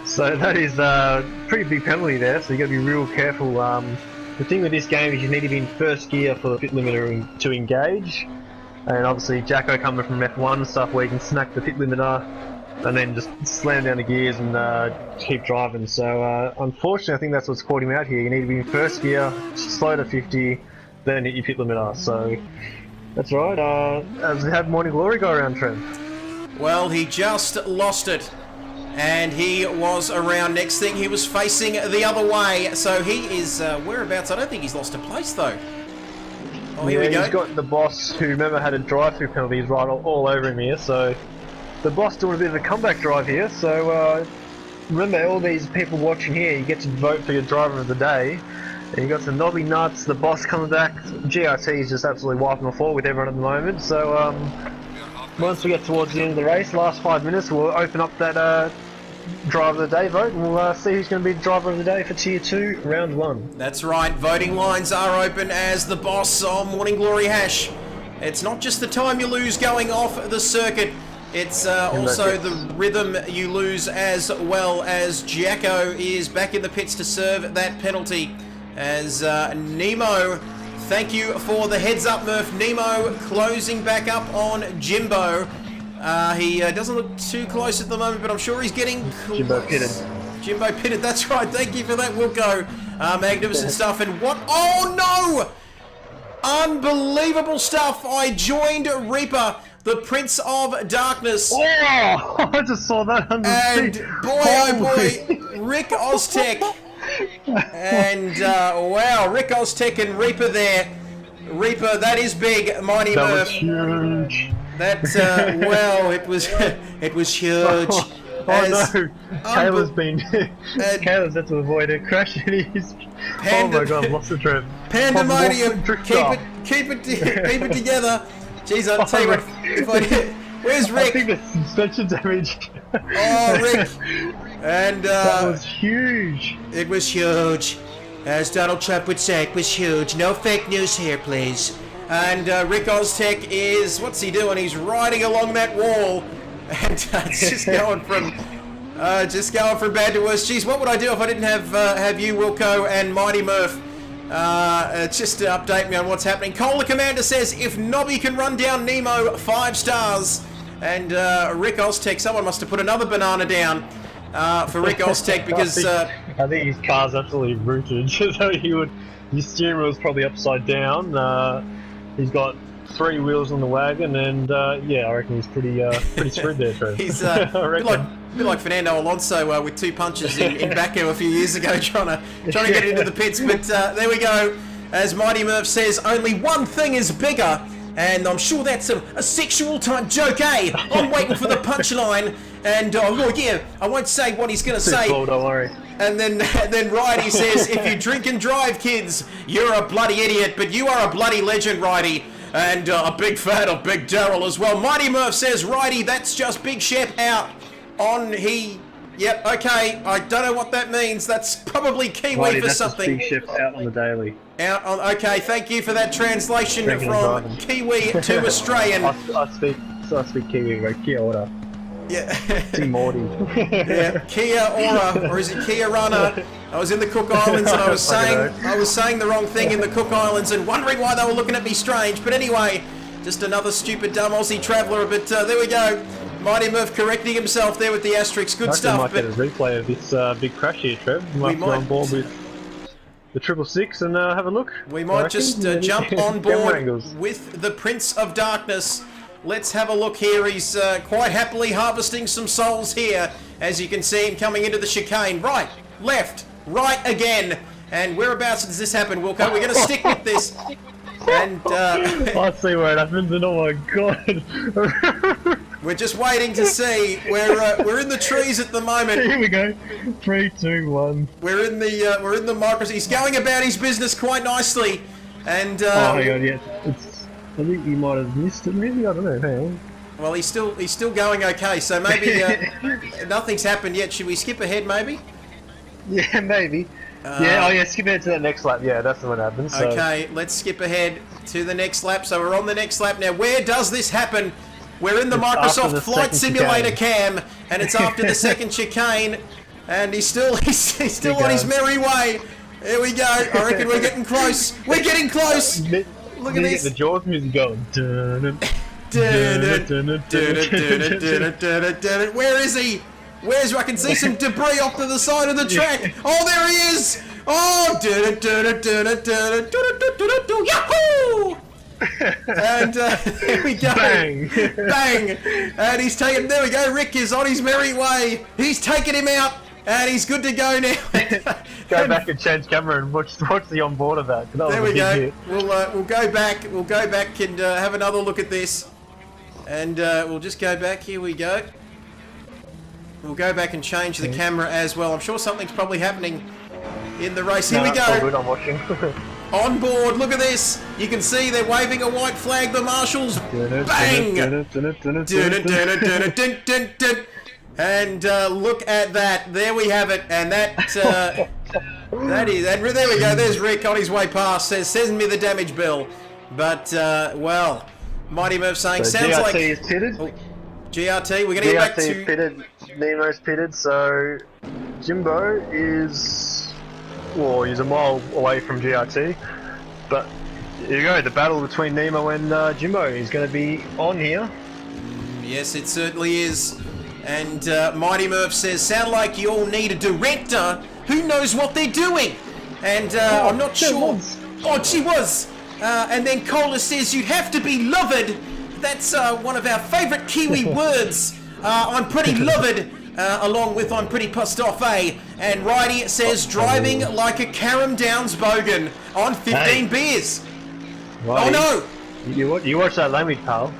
[SPEAKER 3] So that is a pretty big penalty there, so you got to be real careful. The thing with this game is you need to be in first gear for the pit limiter to engage, and obviously Jacko coming from F1 and stuff where you can snack the pit limiter and then just slam down the gears and keep driving. So unfortunately I think that's what's caught him out here. You need to be in first gear, slow to 50, then hit your pit limiter. So that's right, as we had Morning Glory go around, Trev.
[SPEAKER 2] Well, he just lost it. And he was around. Next thing, he was facing the other way. So he is whereabouts? I don't think he's lost a place though. Oh, here we go.
[SPEAKER 3] He's got the boss, who remember had a drive-through penalty, right all over him here. So the boss doing a bit of a comeback drive here. So remember, all these people watching here, you get to vote for your driver of the day. And you got some Nobby Nuts, the boss coming back. GRT is just absolutely wiping the floor with everyone at the moment. So once we get towards the end of the race, last 5 minutes, we'll open up that driver of the day vote, and we'll see who's going to be driver of the day for Tier 2, Round 1.
[SPEAKER 2] That's right, voting lines are open as the boss on Morning Glory Hash. It's not just the time you lose going off the circuit, it's also the rhythm you lose, as well as Jacko is back in the pits to serve that penalty. As Nemo, thank you for the heads up, Murph. Nemo closing back up on Jimbo. He doesn't look too close at the moment, but I'm sure he's getting close.
[SPEAKER 3] Jimbo pitted.
[SPEAKER 2] Jimbo pitted, that's right. Thank you for that, Wilco. Magnificent stuff. And what? Oh, no! Unbelievable stuff. I joined Reaper, the Prince of Darkness.
[SPEAKER 3] Oh, I just saw that under the
[SPEAKER 2] and
[SPEAKER 3] seat.
[SPEAKER 2] boy, oh boy, Rick Oztech. And wow, Rick Oztech and Reaper there. Reaper, that is big, Mighty Murph.
[SPEAKER 3] That was huge.
[SPEAKER 2] That well, it was huge.
[SPEAKER 3] No, Caleb's had to avoid a crash in his. Oh my god, I've lost the trip.
[SPEAKER 2] Pandemonium. Keep it together. Jeez, I'll tell you what. Where's Rick?
[SPEAKER 3] I think the suspension damage.
[SPEAKER 2] Oh, Rick. And
[SPEAKER 3] that was huge.
[SPEAKER 2] It was huge. As Donald Trump would say, it was huge. No fake news here, please. And Rick Oztech is, what's he doing? He's riding along that wall, and it's just going from bad to worse. Geez, what would I do if I didn't have you, Wilco, and Mighty Murph? Just to update me on what's happening. Cole the Commander says, if Nobby can run down Nemo, 5 stars. And Rick Oztech, someone must have put another banana down for Rick Oztech because...
[SPEAKER 3] I think his car's absolutely rooted, so his steering wheel's probably upside down. He's got 3 wheels on the wagon, and yeah, I reckon he's pretty screwed there, Trev.
[SPEAKER 2] He's a bit like Fernando Alonso with 2 punches in Baku a few years ago, trying to get into the pits. But there we go. As Mighty Murph says, only one thing is bigger, and I'm sure that's a sexual type joke, eh? I'm waiting for the punchline, and oh yeah, I won't say what he's going to say.
[SPEAKER 3] Cool, don't worry.
[SPEAKER 2] And then Righty says, if you drink and drive, kids, you're a bloody idiot, but you are a bloody legend, Righty. And a big fan of Big Daryl as well. Mighty Murph says, Righty, that's just Big Shep out on he... Yep, okay, I don't know what that means. That's probably Kiwi
[SPEAKER 3] Righty,
[SPEAKER 2] for
[SPEAKER 3] that's
[SPEAKER 2] something.
[SPEAKER 3] Big Shep out on the daily.
[SPEAKER 2] Out on... Okay, thank you for that translation
[SPEAKER 3] Drinking
[SPEAKER 2] from Kiwi to Australian.
[SPEAKER 3] I speak Kiwi, right? Kia ora.
[SPEAKER 2] Yeah.
[SPEAKER 3] Tim Morty.
[SPEAKER 2] Yeah, Kia ora, or is it Kia Rana? I was in the Cook Islands and I was saying the wrong thing in the Cook Islands and wondering why they were looking at me strange. But anyway, just another stupid dumb Aussie traveller. But there we go. Mighty Murph correcting himself there with the asterisk. Good stuff.
[SPEAKER 3] We might get a replay of this big crash here, Trev. We might go on board with the 666 and have a look.
[SPEAKER 2] We might just jump on board with the Prince of Darkness. Let's have a look here. He's quite happily harvesting some souls here. As you can see him coming into the chicane. Right, left, right again. And whereabouts does this happen, Wilco? We're going to stick with this. And
[SPEAKER 3] I see where it happens, and oh my god.
[SPEAKER 2] We're just waiting to see. We're in the trees at the moment.
[SPEAKER 3] Here we go. 3, 2, 1.
[SPEAKER 2] We're in the micros. He's going about his business quite nicely. And
[SPEAKER 3] oh my god, yeah. I think you might have missed it, maybe. I don't know. Hang on.
[SPEAKER 2] Well, he's still going okay. So maybe nothing's happened yet. Should we skip ahead, maybe?
[SPEAKER 3] Yeah, maybe. Yeah, skip ahead to that next lap. Yeah, that's what happens. So.
[SPEAKER 2] Okay, let's skip ahead to the next lap. So we're on the next lap now. Where does this happen? We're in the Microsoft Flight Simulator cam, and it's after the second chicane, and he's still on his merry way. Here we go. I reckon we're getting close. We're getting close. Look at this.
[SPEAKER 3] Get the Jaws music going.
[SPEAKER 2] Where is he? I can see some debris off to the side of the track. Oh, there he is. Oh, yahoo! And here we go.
[SPEAKER 3] Bang!
[SPEAKER 2] Bang! And he's taken. There we go. Rick is on his merry way. He's taken him out, and he's good to go now.
[SPEAKER 3] Go back and change camera and watch the onboard of that. That
[SPEAKER 2] there we go. We'll go back. We'll go back and have another look at this, and we'll just go back. Here we go. We'll go back and change the camera as well. I'm sure something's probably happening in the race. Here we go.
[SPEAKER 3] All good, I'm watching.
[SPEAKER 2] On board, look at this. You can see they're waving a white flag, the marshals. Bang! And look at that. There we have it. And there we go. There's Rick on his way past. Send me the damage bill. But, well, Mighty Murph saying,
[SPEAKER 3] so
[SPEAKER 2] sounds
[SPEAKER 3] GRT
[SPEAKER 2] like...
[SPEAKER 3] is pitted.
[SPEAKER 2] Oh, GRT, we're going to get back to...
[SPEAKER 3] GRT is pitted. Nemo's pitted, so Jimbo is... Well, he's a mile away from GRT. But here you go, the battle between Nemo and Jimbo is going to be on here.
[SPEAKER 2] Yes, it certainly is. And Mighty Murph says, sound like you all need a director who knows what they're doing. And I'm not sure. Oh, gee whiz. And then Cola says, you have to be loved. That's one of our favourite Kiwi words. I'm pretty loved. Along with I'm pretty pissed off, eh? And Righty says, driving like a Carrum Downs bogan on 15 beers.
[SPEAKER 3] Righty,
[SPEAKER 2] oh
[SPEAKER 3] no! You watch that language, pal.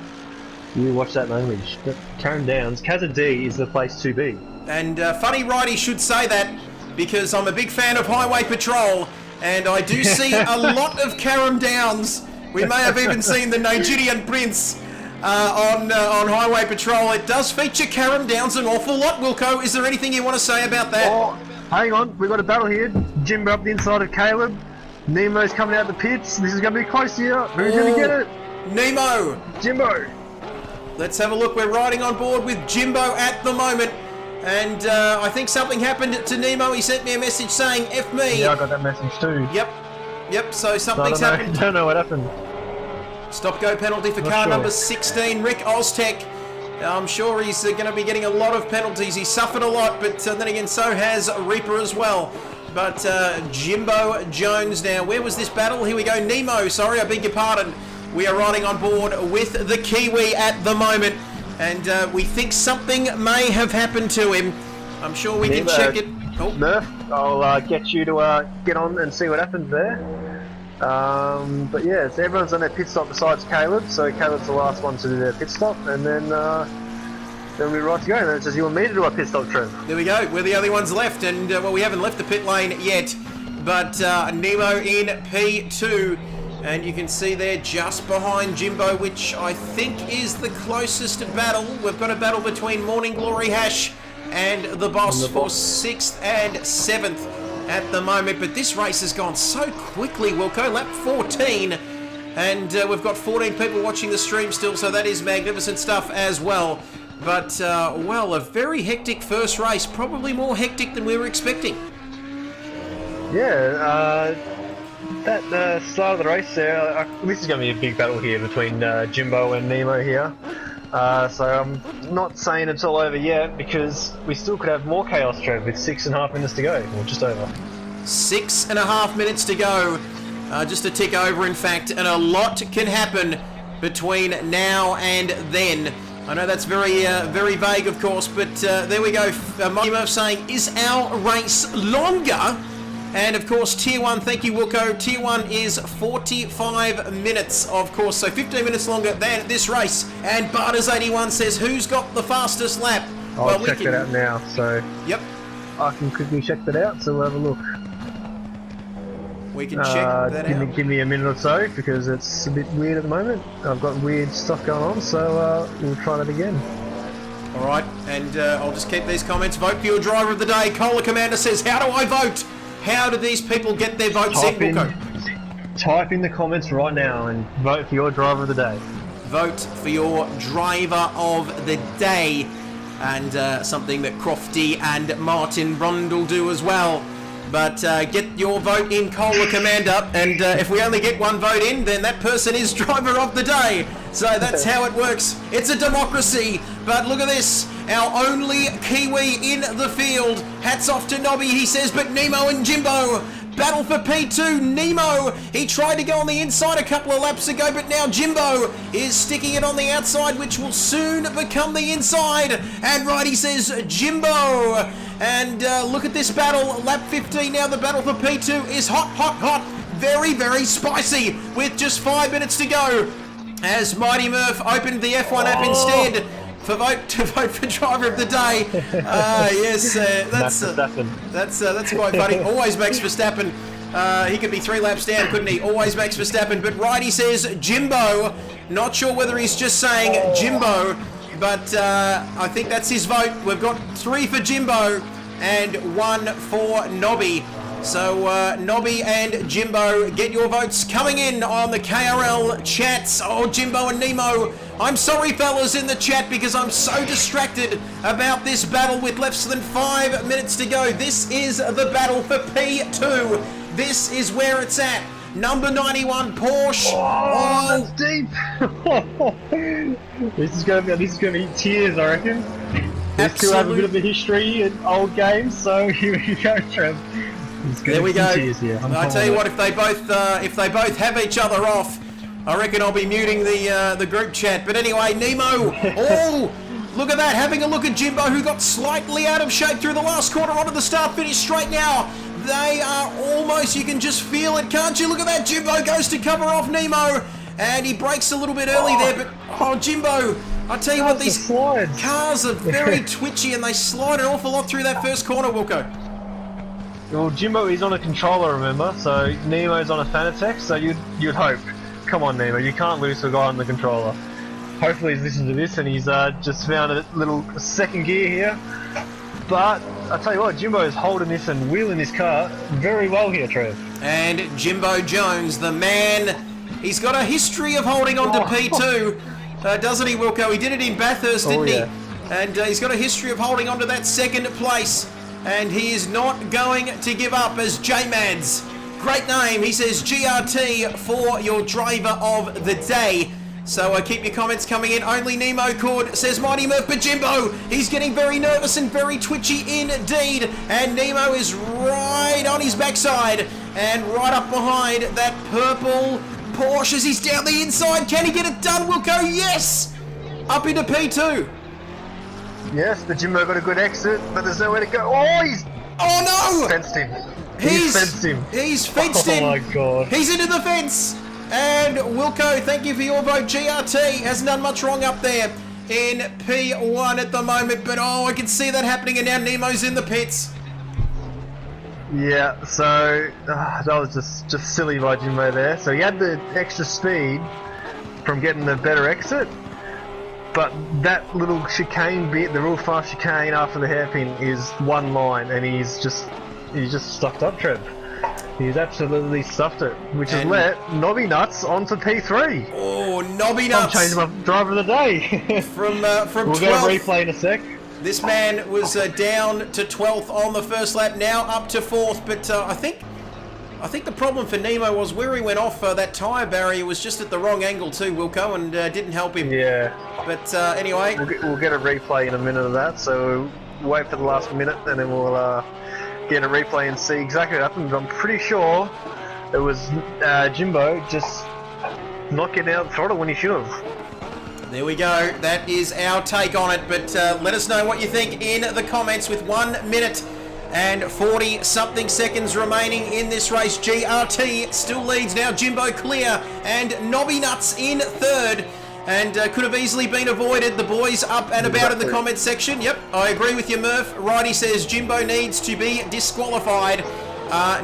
[SPEAKER 3] You watch that language. Carrum Downs, Kazza D is the place to be.
[SPEAKER 2] And funny Righty should say that because I'm a big fan of Highway Patrol and I do see a lot of Carrum Downs. We may have even seen the Nigerian Prince on Highway Patrol. It does feature Carrum Downs an awful lot, Wilco. Is there anything you want to say about that?
[SPEAKER 3] Oh, hang on. We've got a battle here. Jimbo up the inside of Caleb. Nemo's coming out the pits. This is going to be close here. Who's going to get it?
[SPEAKER 2] Nemo.
[SPEAKER 3] Jimbo.
[SPEAKER 2] Let's have a look. We're riding on board with Jimbo at the moment. And I think something happened to Nemo. He sent me a message saying, F me.
[SPEAKER 3] Yeah, I got that message too.
[SPEAKER 2] Yep, so something's happened.
[SPEAKER 3] I don't know what happened.
[SPEAKER 2] Stop-go penalty for car number 16, Rick Oztech. I'm sure he's going to be getting a lot of penalties. He suffered a lot, but then again, so has Reaper as well. But Jimbo Jones now. Where was this battle? Here we go. Nemo, sorry, I beg your pardon. We are riding on board with the Kiwi at the moment. And we think something may have happened to him. I'm sure we can check it. Oh.
[SPEAKER 3] Murph, I'll get you to get on and see what happens there. But yeah, so everyone's on their pit stop besides Caleb, so Caleb's the last one to do their pit stop, and then we're right to go. And then it says you want me to do a pit stop, Trev.
[SPEAKER 2] There we go, we're the only ones left, and well, we haven't left the pit lane yet, but Nemo in P2, and you can see there just behind Jimbo, which I think is the closest battle. We've got a battle between Morning Glory Hash and the boss for 6th and 7th at the moment, but this race has gone so quickly, Wilco. Lap 14, and we've got 14 people watching the stream still, so that is magnificent stuff as well. But well, a very hectic first race, probably more hectic than we were expecting.
[SPEAKER 3] Yeah, that start of the race there, this is going to be a big battle here between Jimbo and Nemo here. So I'm not saying it's all over yet, because we still could have more chaos, Trev, with 6.5 minutes to go, or just over.
[SPEAKER 2] 6.5 minutes to go, just a tick over in fact, and a lot can happen between now and then. I know that's very very vague, of course, but there we go. Mimo saying, is our race longer? And of course, Tier 1, thank you, Wilco. Tier 1 is 45 minutes, of course, so 15 minutes longer than this race. And Barters81 says, who's got the fastest lap?
[SPEAKER 3] I'll check that out now, so...
[SPEAKER 2] Yep.
[SPEAKER 3] I can quickly check that out, so we'll have a look.
[SPEAKER 2] We can check that out.
[SPEAKER 3] Give me a minute or so, because it's a bit weird at the moment. I've got weird stuff going on, so we'll try that again.
[SPEAKER 2] All right, and I'll just keep these comments. Vote for your driver of the day. Cola Commander says, how do I vote? How do these people get their votes in, Wilco?
[SPEAKER 3] Type in the comments right now and vote for your driver of the day.
[SPEAKER 2] Vote for your driver of the day. And something that Crofty and Martin Brundle do as well. But get your vote in, Cola Commander, and if we only get one vote in, then that person is driver of the day. So that's how it works. It's a democracy. But look at this, our only Kiwi in the field. Hats off to Nobby, he says, but Nemo and Jimbo battle for P2. Nemo, he tried to go on the inside a couple of laps ago, but now Jimbo is sticking it on the outside, which will soon become the inside. And right, he says Jimbo. And look at this battle, lap 15 now, the battle for P2 is hot, hot, hot. Very, very spicy with just 5 minutes to go. As Mighty Murph opened the F1 app instead to vote for driver of the day. Yes, that's quite funny. Always Max Verstappen. He could be 3 laps down, couldn't he? Always Max Verstappen. But Righty says Jimbo. Not sure whether he's just saying Jimbo, but I think that's his vote. We've got 3 for Jimbo and 1 for Nobby. So Nobby and Jimbo, get your votes coming in on the KRL chats. Oh, Jimbo and Nemo, I'm sorry fellas in the chat because I'm so distracted about this battle with less than 5 minutes to go. This is the battle for P2. This is where it's at. Number 91 Porsche.
[SPEAKER 3] Oh, that's deep. This is gonna be tears, I reckon. These two have a bit of a history in old games, so here we go, Trev.
[SPEAKER 2] There we go. I tell you what, if they both have each other off, I reckon I'll be muting the group chat. But anyway, Nemo, oh, look at that, having a look at Jimbo, who got slightly out of shape through the last corner onto the start-finish straight now. They are almost, you can just feel it, can't you? Look at that, Jimbo goes to cover off Nemo, and he breaks a little bit early there, but, oh, Jimbo, I tell you what, these cars are very twitchy, and they slide an awful lot through that first corner, Wilco.
[SPEAKER 3] Well, Jimbo is on a controller, remember, so Nemo's on a Fanatec, so you'd hope. Come on, Nemo, you can't lose to a guy on the controller. Hopefully he's listened to this and he's just found a little second gear here. But, I tell you what, Jimbo is holding this and wheeling this car very well here, Trev.
[SPEAKER 2] And Jimbo Jones, the man, he's got a history of holding on to P2, doesn't he, Wilco? He did it in Bathurst, didn't he? And he's got a history of holding on to that second place. And he is not going to give up as J-Mads. Great name. He says GRT for your driver of the day. So keep your comments coming in. Only Nemo could, says Mighty Murph. But Jimbo, he's getting very nervous and very twitchy indeed. And Nemo is right on his backside and right up behind that purple Porsche as he's down the inside. Can he get it done, Wilco? Yes! Up into P2.
[SPEAKER 3] Yes, the Jimbo got a good exit, but there's nowhere to go. Oh, he's...
[SPEAKER 2] Oh, no!
[SPEAKER 3] Fenced him.
[SPEAKER 2] He's
[SPEAKER 3] fenced him.
[SPEAKER 2] He's fenced him.
[SPEAKER 3] Oh, my God.
[SPEAKER 2] He's into the fence. And Wilco, thank you for your vote. GRT hasn't done much wrong up there in P1 at the moment, but oh, I can see that happening, and now Nemo's in the pits.
[SPEAKER 3] Yeah, so that was just silly by Jimbo there. So he had the extra speed from getting the better exit, but that little chicane bit, the real fast chicane after the hairpin, is one line, and he's just stuffed up, Trev. He's absolutely stuffed it, which has let Nobby Nuts onto P3.
[SPEAKER 2] Oh, Nobby Nuts!
[SPEAKER 3] I'm changing my driver of the day.
[SPEAKER 2] from
[SPEAKER 3] we'll
[SPEAKER 2] 12th.
[SPEAKER 3] get a replay in a sec.
[SPEAKER 2] This man was down to 12th on the first lap, now up to 4th. But I think the problem for Nemo was where he went off that tyre barrier was just at the wrong angle too, Wilco, and didn't help him.
[SPEAKER 3] Yeah.
[SPEAKER 2] But anyway,
[SPEAKER 3] we'll get a replay in a minute of that. So we'll wait for the last minute, and then we'll get a replay and see exactly what happened. But I'm pretty sure it was Jimbo just not getting out of the throttle when he should have.
[SPEAKER 2] There we go. That is our take on it. But let us know what you think in the comments with 1 minute and 40-something seconds remaining in this race. GRT still leads now. Jimbo clear and Nobby Nuts in third. And could have easily been avoided. The boys up and about in the comments section. Yep, I agree with you, Murph. Righty says Jimbo needs to be disqualified.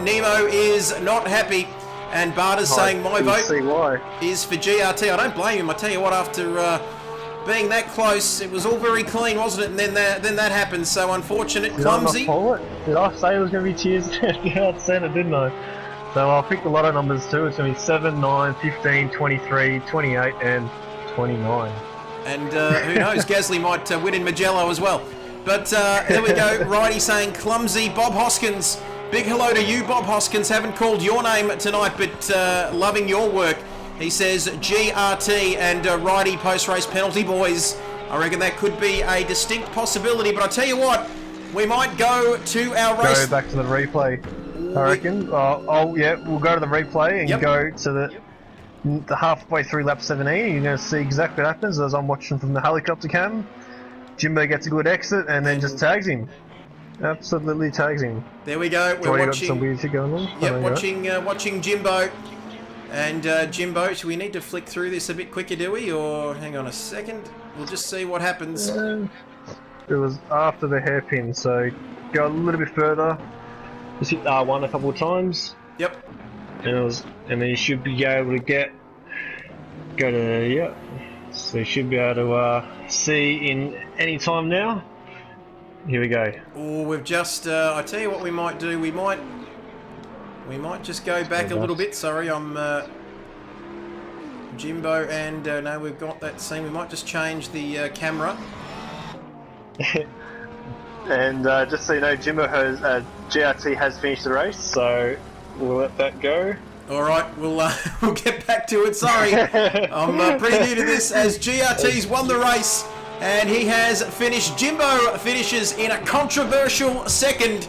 [SPEAKER 2] Nemo is not happy. And Barter's saying my vote is for GRT. I don't blame him. I tell you what, after being that close, it was all very clean, wasn't it? And then that happened. So unfortunate, clumsy.
[SPEAKER 3] Did I say it was going to be cheers? Yeah, I said it, didn't I? So I'll pick the lotto numbers too. It's going to be 7, 9, 15, 23, 28, and 29.
[SPEAKER 2] And who knows, Gasly might win in Magello as well. But there we go. Righty saying clumsy. Bob Hoskins. Big hello to you, Bob Hoskins. Haven't called your name tonight, but loving your work. He says GRT and Righty post-race penalty, boys. I reckon that could be a distinct possibility, but I tell you what, we might go to our race.
[SPEAKER 3] Go back to the replay, I reckon. Oh, yeah, we'll go to the replay and go to the halfway through lap 17. You're going to see exactly what happens as I'm watching from the helicopter cam. Jimbo gets a good exit and then just tags him. Absolutely tags him.
[SPEAKER 2] There we go. We're watching.
[SPEAKER 3] Got some weird shit going on.
[SPEAKER 2] Yep, watching Jimbo. And Jimbo, should we need to flick through this a bit quicker, do we? Or hang on a second. We'll just see what happens.
[SPEAKER 3] It was after the hairpin, so go a little bit further. Just hit R1 a couple of times.
[SPEAKER 2] Yep.
[SPEAKER 3] And then you should be able to go to So you should be able to see in any time now. Here we go.
[SPEAKER 2] Oh, we've just. I tell you what, we might do. We might just go back a little bit. Sorry, I'm Jimbo, and no, we've got that scene. We might just change the camera.
[SPEAKER 3] And just so you know, Jimbo has GRT has finished the race, so we'll let that go.
[SPEAKER 2] All right, we'll get back to it. Sorry, I'm pretty new to this. As GRT's won the race, and he has finished. Jimbo finishes in a controversial second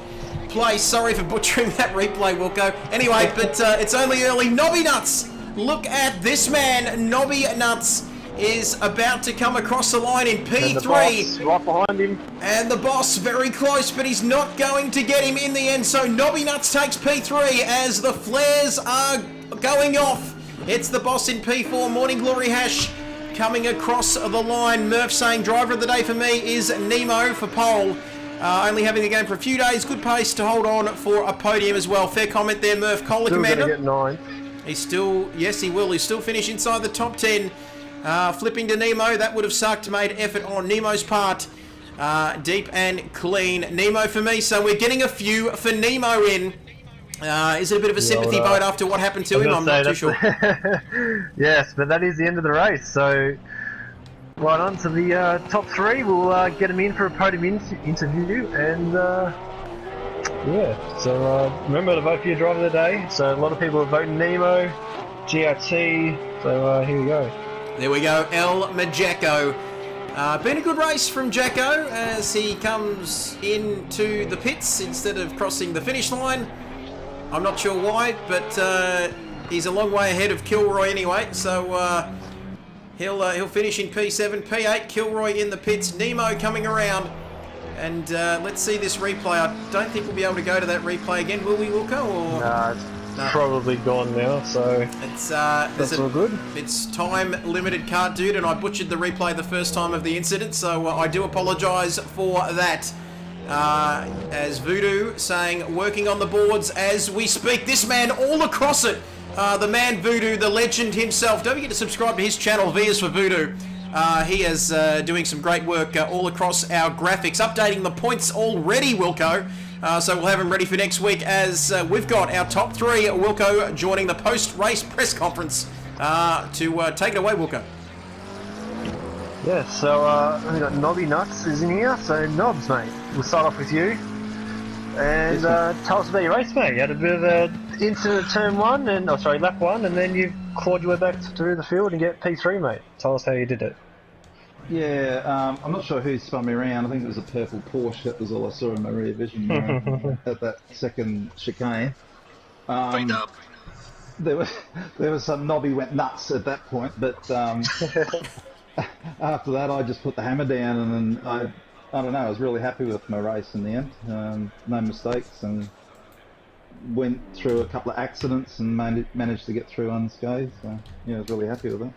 [SPEAKER 2] place. Sorry for butchering that replay, Wilco. Anyway, but it's only early. Nobby Nuts. Look at this man. Nobby Nuts is about to come across the line in P3.
[SPEAKER 3] And the boss right behind him.
[SPEAKER 2] And the boss very close, but he's not going to get him in the end. So Nobby Nuts takes P3 as the flares are going off. It's the boss in P4. Morning Glory Hash coming across the line. Murph saying driver of the day for me is Nemo for pole. Only having the game for a few days. Good pace to hold on for a podium as well. Fair comment there, Murph. Kohler Commander.
[SPEAKER 3] Still going to get 9.
[SPEAKER 2] He's still, yes he will. He's still finished inside the top 10. Flipping to Nemo, that would have sucked. Made effort on Nemo's part. Deep and clean. Nemo for me, so we're getting a few for Nemo in. Is it a bit of a sympathy vote after what happened to him? I'm not too sure.
[SPEAKER 3] Yes, but that is the end of the race, so right on to the top 3. We'll get him in for a podium interview, and yeah, so remember to vote for your driver of the day. So a lot of people are voting Nemo, GRT, so here we go.
[SPEAKER 2] There we go, El Majacco. Been a good race from Jacko as he comes into the pits instead of crossing the finish line. I'm not sure why, but he's a long way ahead of Kilroy anyway, so he'll finish in P7. P8, Kilroy in the pits, Nemo coming around. And let's see this replay. I don't think we'll be able to go to that replay again, will we, Wilco? Or...
[SPEAKER 3] Nah, it's probably gone now, so
[SPEAKER 2] it's
[SPEAKER 3] that's all good.
[SPEAKER 2] It's time-limited, Cart Dude, and I butchered the replay the first time of the incident, so I do apologise for that. As Voodoo saying, working on the boards as we speak. This man all across it. The man Voodoo, the legend himself. Don't forget to subscribe to his channel, V is for Voodoo. He is doing some great work all across our graphics, updating the points already, Wilco. So we'll have him ready for next week as we've got our top three. Wilco joining the post-race press conference to take it away, Wilco.
[SPEAKER 3] Yeah, so we've got Nobby Nuts is in here. So Nobs, mate, we'll start off with you. And tell us about your race, mate. You had a bit of an incident at turn one, and lap one, and then you clawed your way back through the field and get P3, mate. Tell us how you did it.
[SPEAKER 4] Yeah, I'm not sure who spun me around. I think it was a purple Porsche. That was all I saw in my rear vision at that second chicane. There was some Nobby went nuts at that point, but after that I just put the hammer down, and then I don't know, I was really happy with my race in the end. No mistakes, and went through a couple of accidents and managed to get through unscathed. So yeah, I was really happy with that.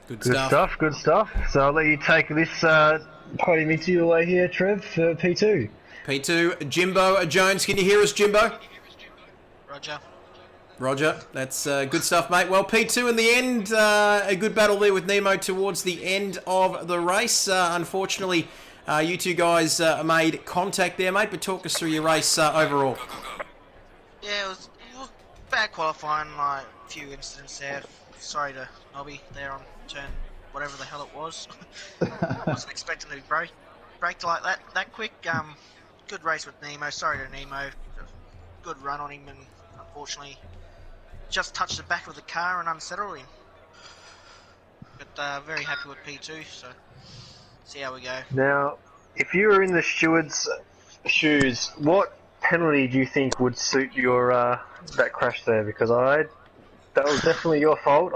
[SPEAKER 2] Good
[SPEAKER 3] stuff. So I'll let you take this podium into your way here, Trev, for P2.
[SPEAKER 2] P2, Jimbo Jones. Can you hear us, Jimbo? Roger, that's good stuff, mate. Well, P2 in the end, a good battle there with Nemo towards the end of the race. Unfortunately, you two guys made contact there, mate, but talk us through your race overall.
[SPEAKER 5] Yeah, it was bad qualifying, like a few incidents there. Sorry to Nobby there on turn whatever the hell it was. I wasn't expecting to be braked like that quick. Good race with Nemo. Sorry to Nemo. Good run on him, and unfortunately just touched the back of the car and unsettled him. But very happy with P2, so see how we go.
[SPEAKER 3] Now, if you were in the steward's shoes, what penalty do you think would suit your that crash there? Because that was definitely your fault.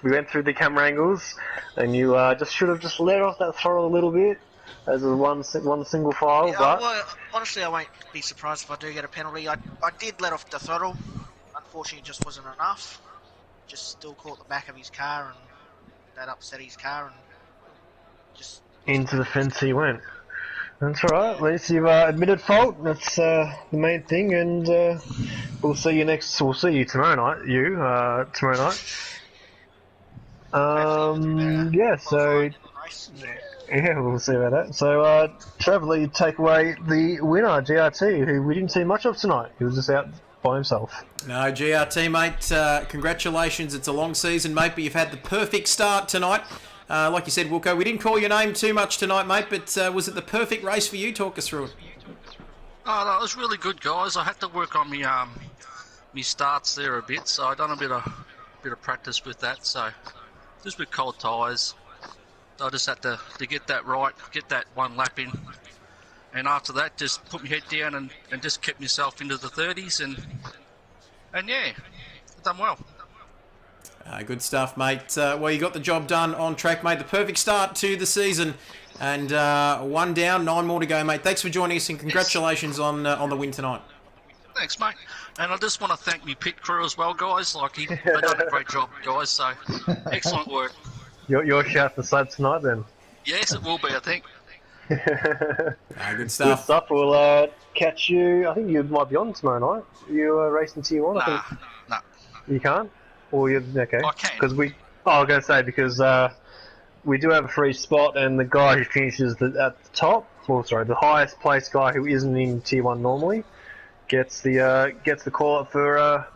[SPEAKER 3] We went through the camera angles, and you just should have just let off that throttle a little bit as a one single file.
[SPEAKER 5] Yeah,
[SPEAKER 3] but
[SPEAKER 5] well, honestly, I won't be surprised if I do get a penalty. I did let off the throttle. Unfortunately, it just wasn't enough. Just still caught the back of his car, and that upset his car, and just
[SPEAKER 3] into the fence he went. That's alright, at least you've admitted fault. That's the main thing, and we'll see you tomorrow night. Tomorrow night. Yeah, so yeah, we'll see about that. So Trevor, you take away the winner, GRT, who we didn't see much of tonight. He was just out by himself.
[SPEAKER 2] No, GRT, mate, congratulations. It's a long season, mate, but you've had the perfect start tonight. Like you said, Wilco, we didn't call your name too much tonight, mate, but was it the perfect race for you? Talk us through it.
[SPEAKER 6] Oh, no, it was really good, guys. I had to work on me starts there a bit, so I done a bit of practice with that. So just with cold tyres, I just had to get that right, get that one lap in, and after that, just put my head down and just kept myself into the 30s, and yeah, done well.
[SPEAKER 2] Good stuff, mate. Well, you got the job done on track, mate. The perfect start to the season. And 1 down, 9 more to go, mate. Thanks for joining us, and congratulations on the win tonight.
[SPEAKER 6] Thanks, mate. And I just want to thank my pit crew as well, guys. They've done a great job, guys. So, excellent work.
[SPEAKER 3] Your shout for Slab tonight, then?
[SPEAKER 6] Yes, it will be, I think.
[SPEAKER 2] Good stuff.
[SPEAKER 3] Good stuff. We'll catch you. I think you might be on tomorrow night. You're racing Tier 1, I think.
[SPEAKER 6] Nah.
[SPEAKER 3] You can't? Or you're okay?
[SPEAKER 6] I can.
[SPEAKER 3] Because I was going to say, because we do have a free spot, and the guy who finishes at the top, the highest placed guy who isn't in Tier 1 normally, gets the call up for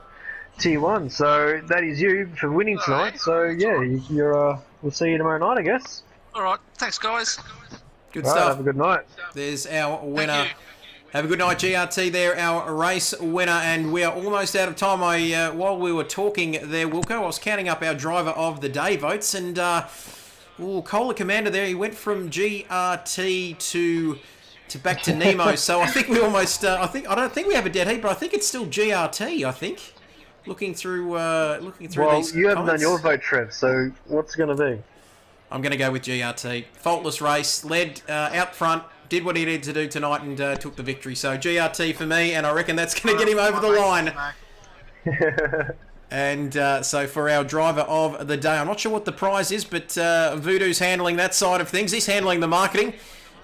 [SPEAKER 3] Tier 1. So that is you for winning tonight.
[SPEAKER 6] Right.
[SPEAKER 3] So yeah, we'll see you tomorrow night, I guess.
[SPEAKER 6] All right. Thanks, guys.
[SPEAKER 2] Good
[SPEAKER 3] Right,
[SPEAKER 2] stuff.
[SPEAKER 3] have a good night.
[SPEAKER 2] There's our winner, Have a good night, GRT there, our race winner, and we are almost out of time. While we were talking there, Wilco, I was counting up our driver of the day votes, and Kohler Commander there, he went from GRT to back to Nemo, so I think we almost, I don't think we have a dead heat, but I think it's still GRT, I think. Looking through these
[SPEAKER 3] Well, you haven't done
[SPEAKER 2] comments.
[SPEAKER 3] your vote, Trev, so what's it going to be?
[SPEAKER 2] I'm going to go with GRT. Faultless race, led out front, did what he needed to do tonight, and took the victory. So GRT for me, and I reckon that's going to get him over the line. And so for our driver of the day, I'm not sure what the prize is, but Voodoo's handling that side of things. He's handling the marketing.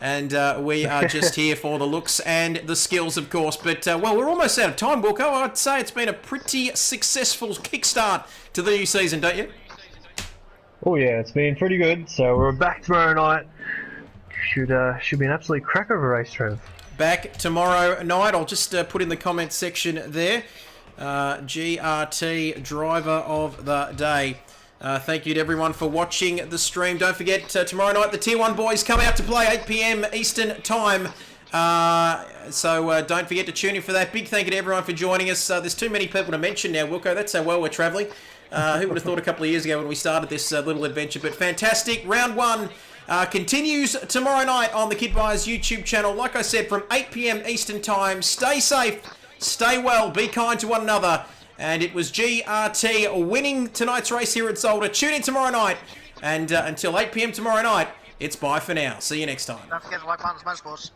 [SPEAKER 2] And we are just here for the looks and the skills, of course. But, well, we're almost out of time, Wilco. I'd say it's been a pretty successful kickstart to the new season, don't you?
[SPEAKER 3] Oh yeah, it's been pretty good. So we're back tomorrow night. Should be an absolute cracker of a race, Trev.
[SPEAKER 2] Back tomorrow night. I'll just put in the comment section there. GRT driver of the day. Thank you to everyone for watching the stream. Don't forget, tomorrow night the Tier 1 boys come out to play 8 p.m. Eastern Time. So don't forget to tune in for that. Big thank you to everyone for joining us. There's too many people to mention now, Wilco. That's how well we're travelling. Who would have thought a couple of years ago when we started this little adventure? But fantastic. Round 1 continues tomorrow night on the Kid Buyers YouTube channel. Like I said, from 8 p.m. Eastern Time. Stay safe, stay well, be kind to one another. And it was GRT winning tonight's race here at Zolder. Tune in tomorrow night. And until 8 p.m. tomorrow night, it's bye for now. See you next time.
[SPEAKER 5] Don't forget to like Martin's Motorsports.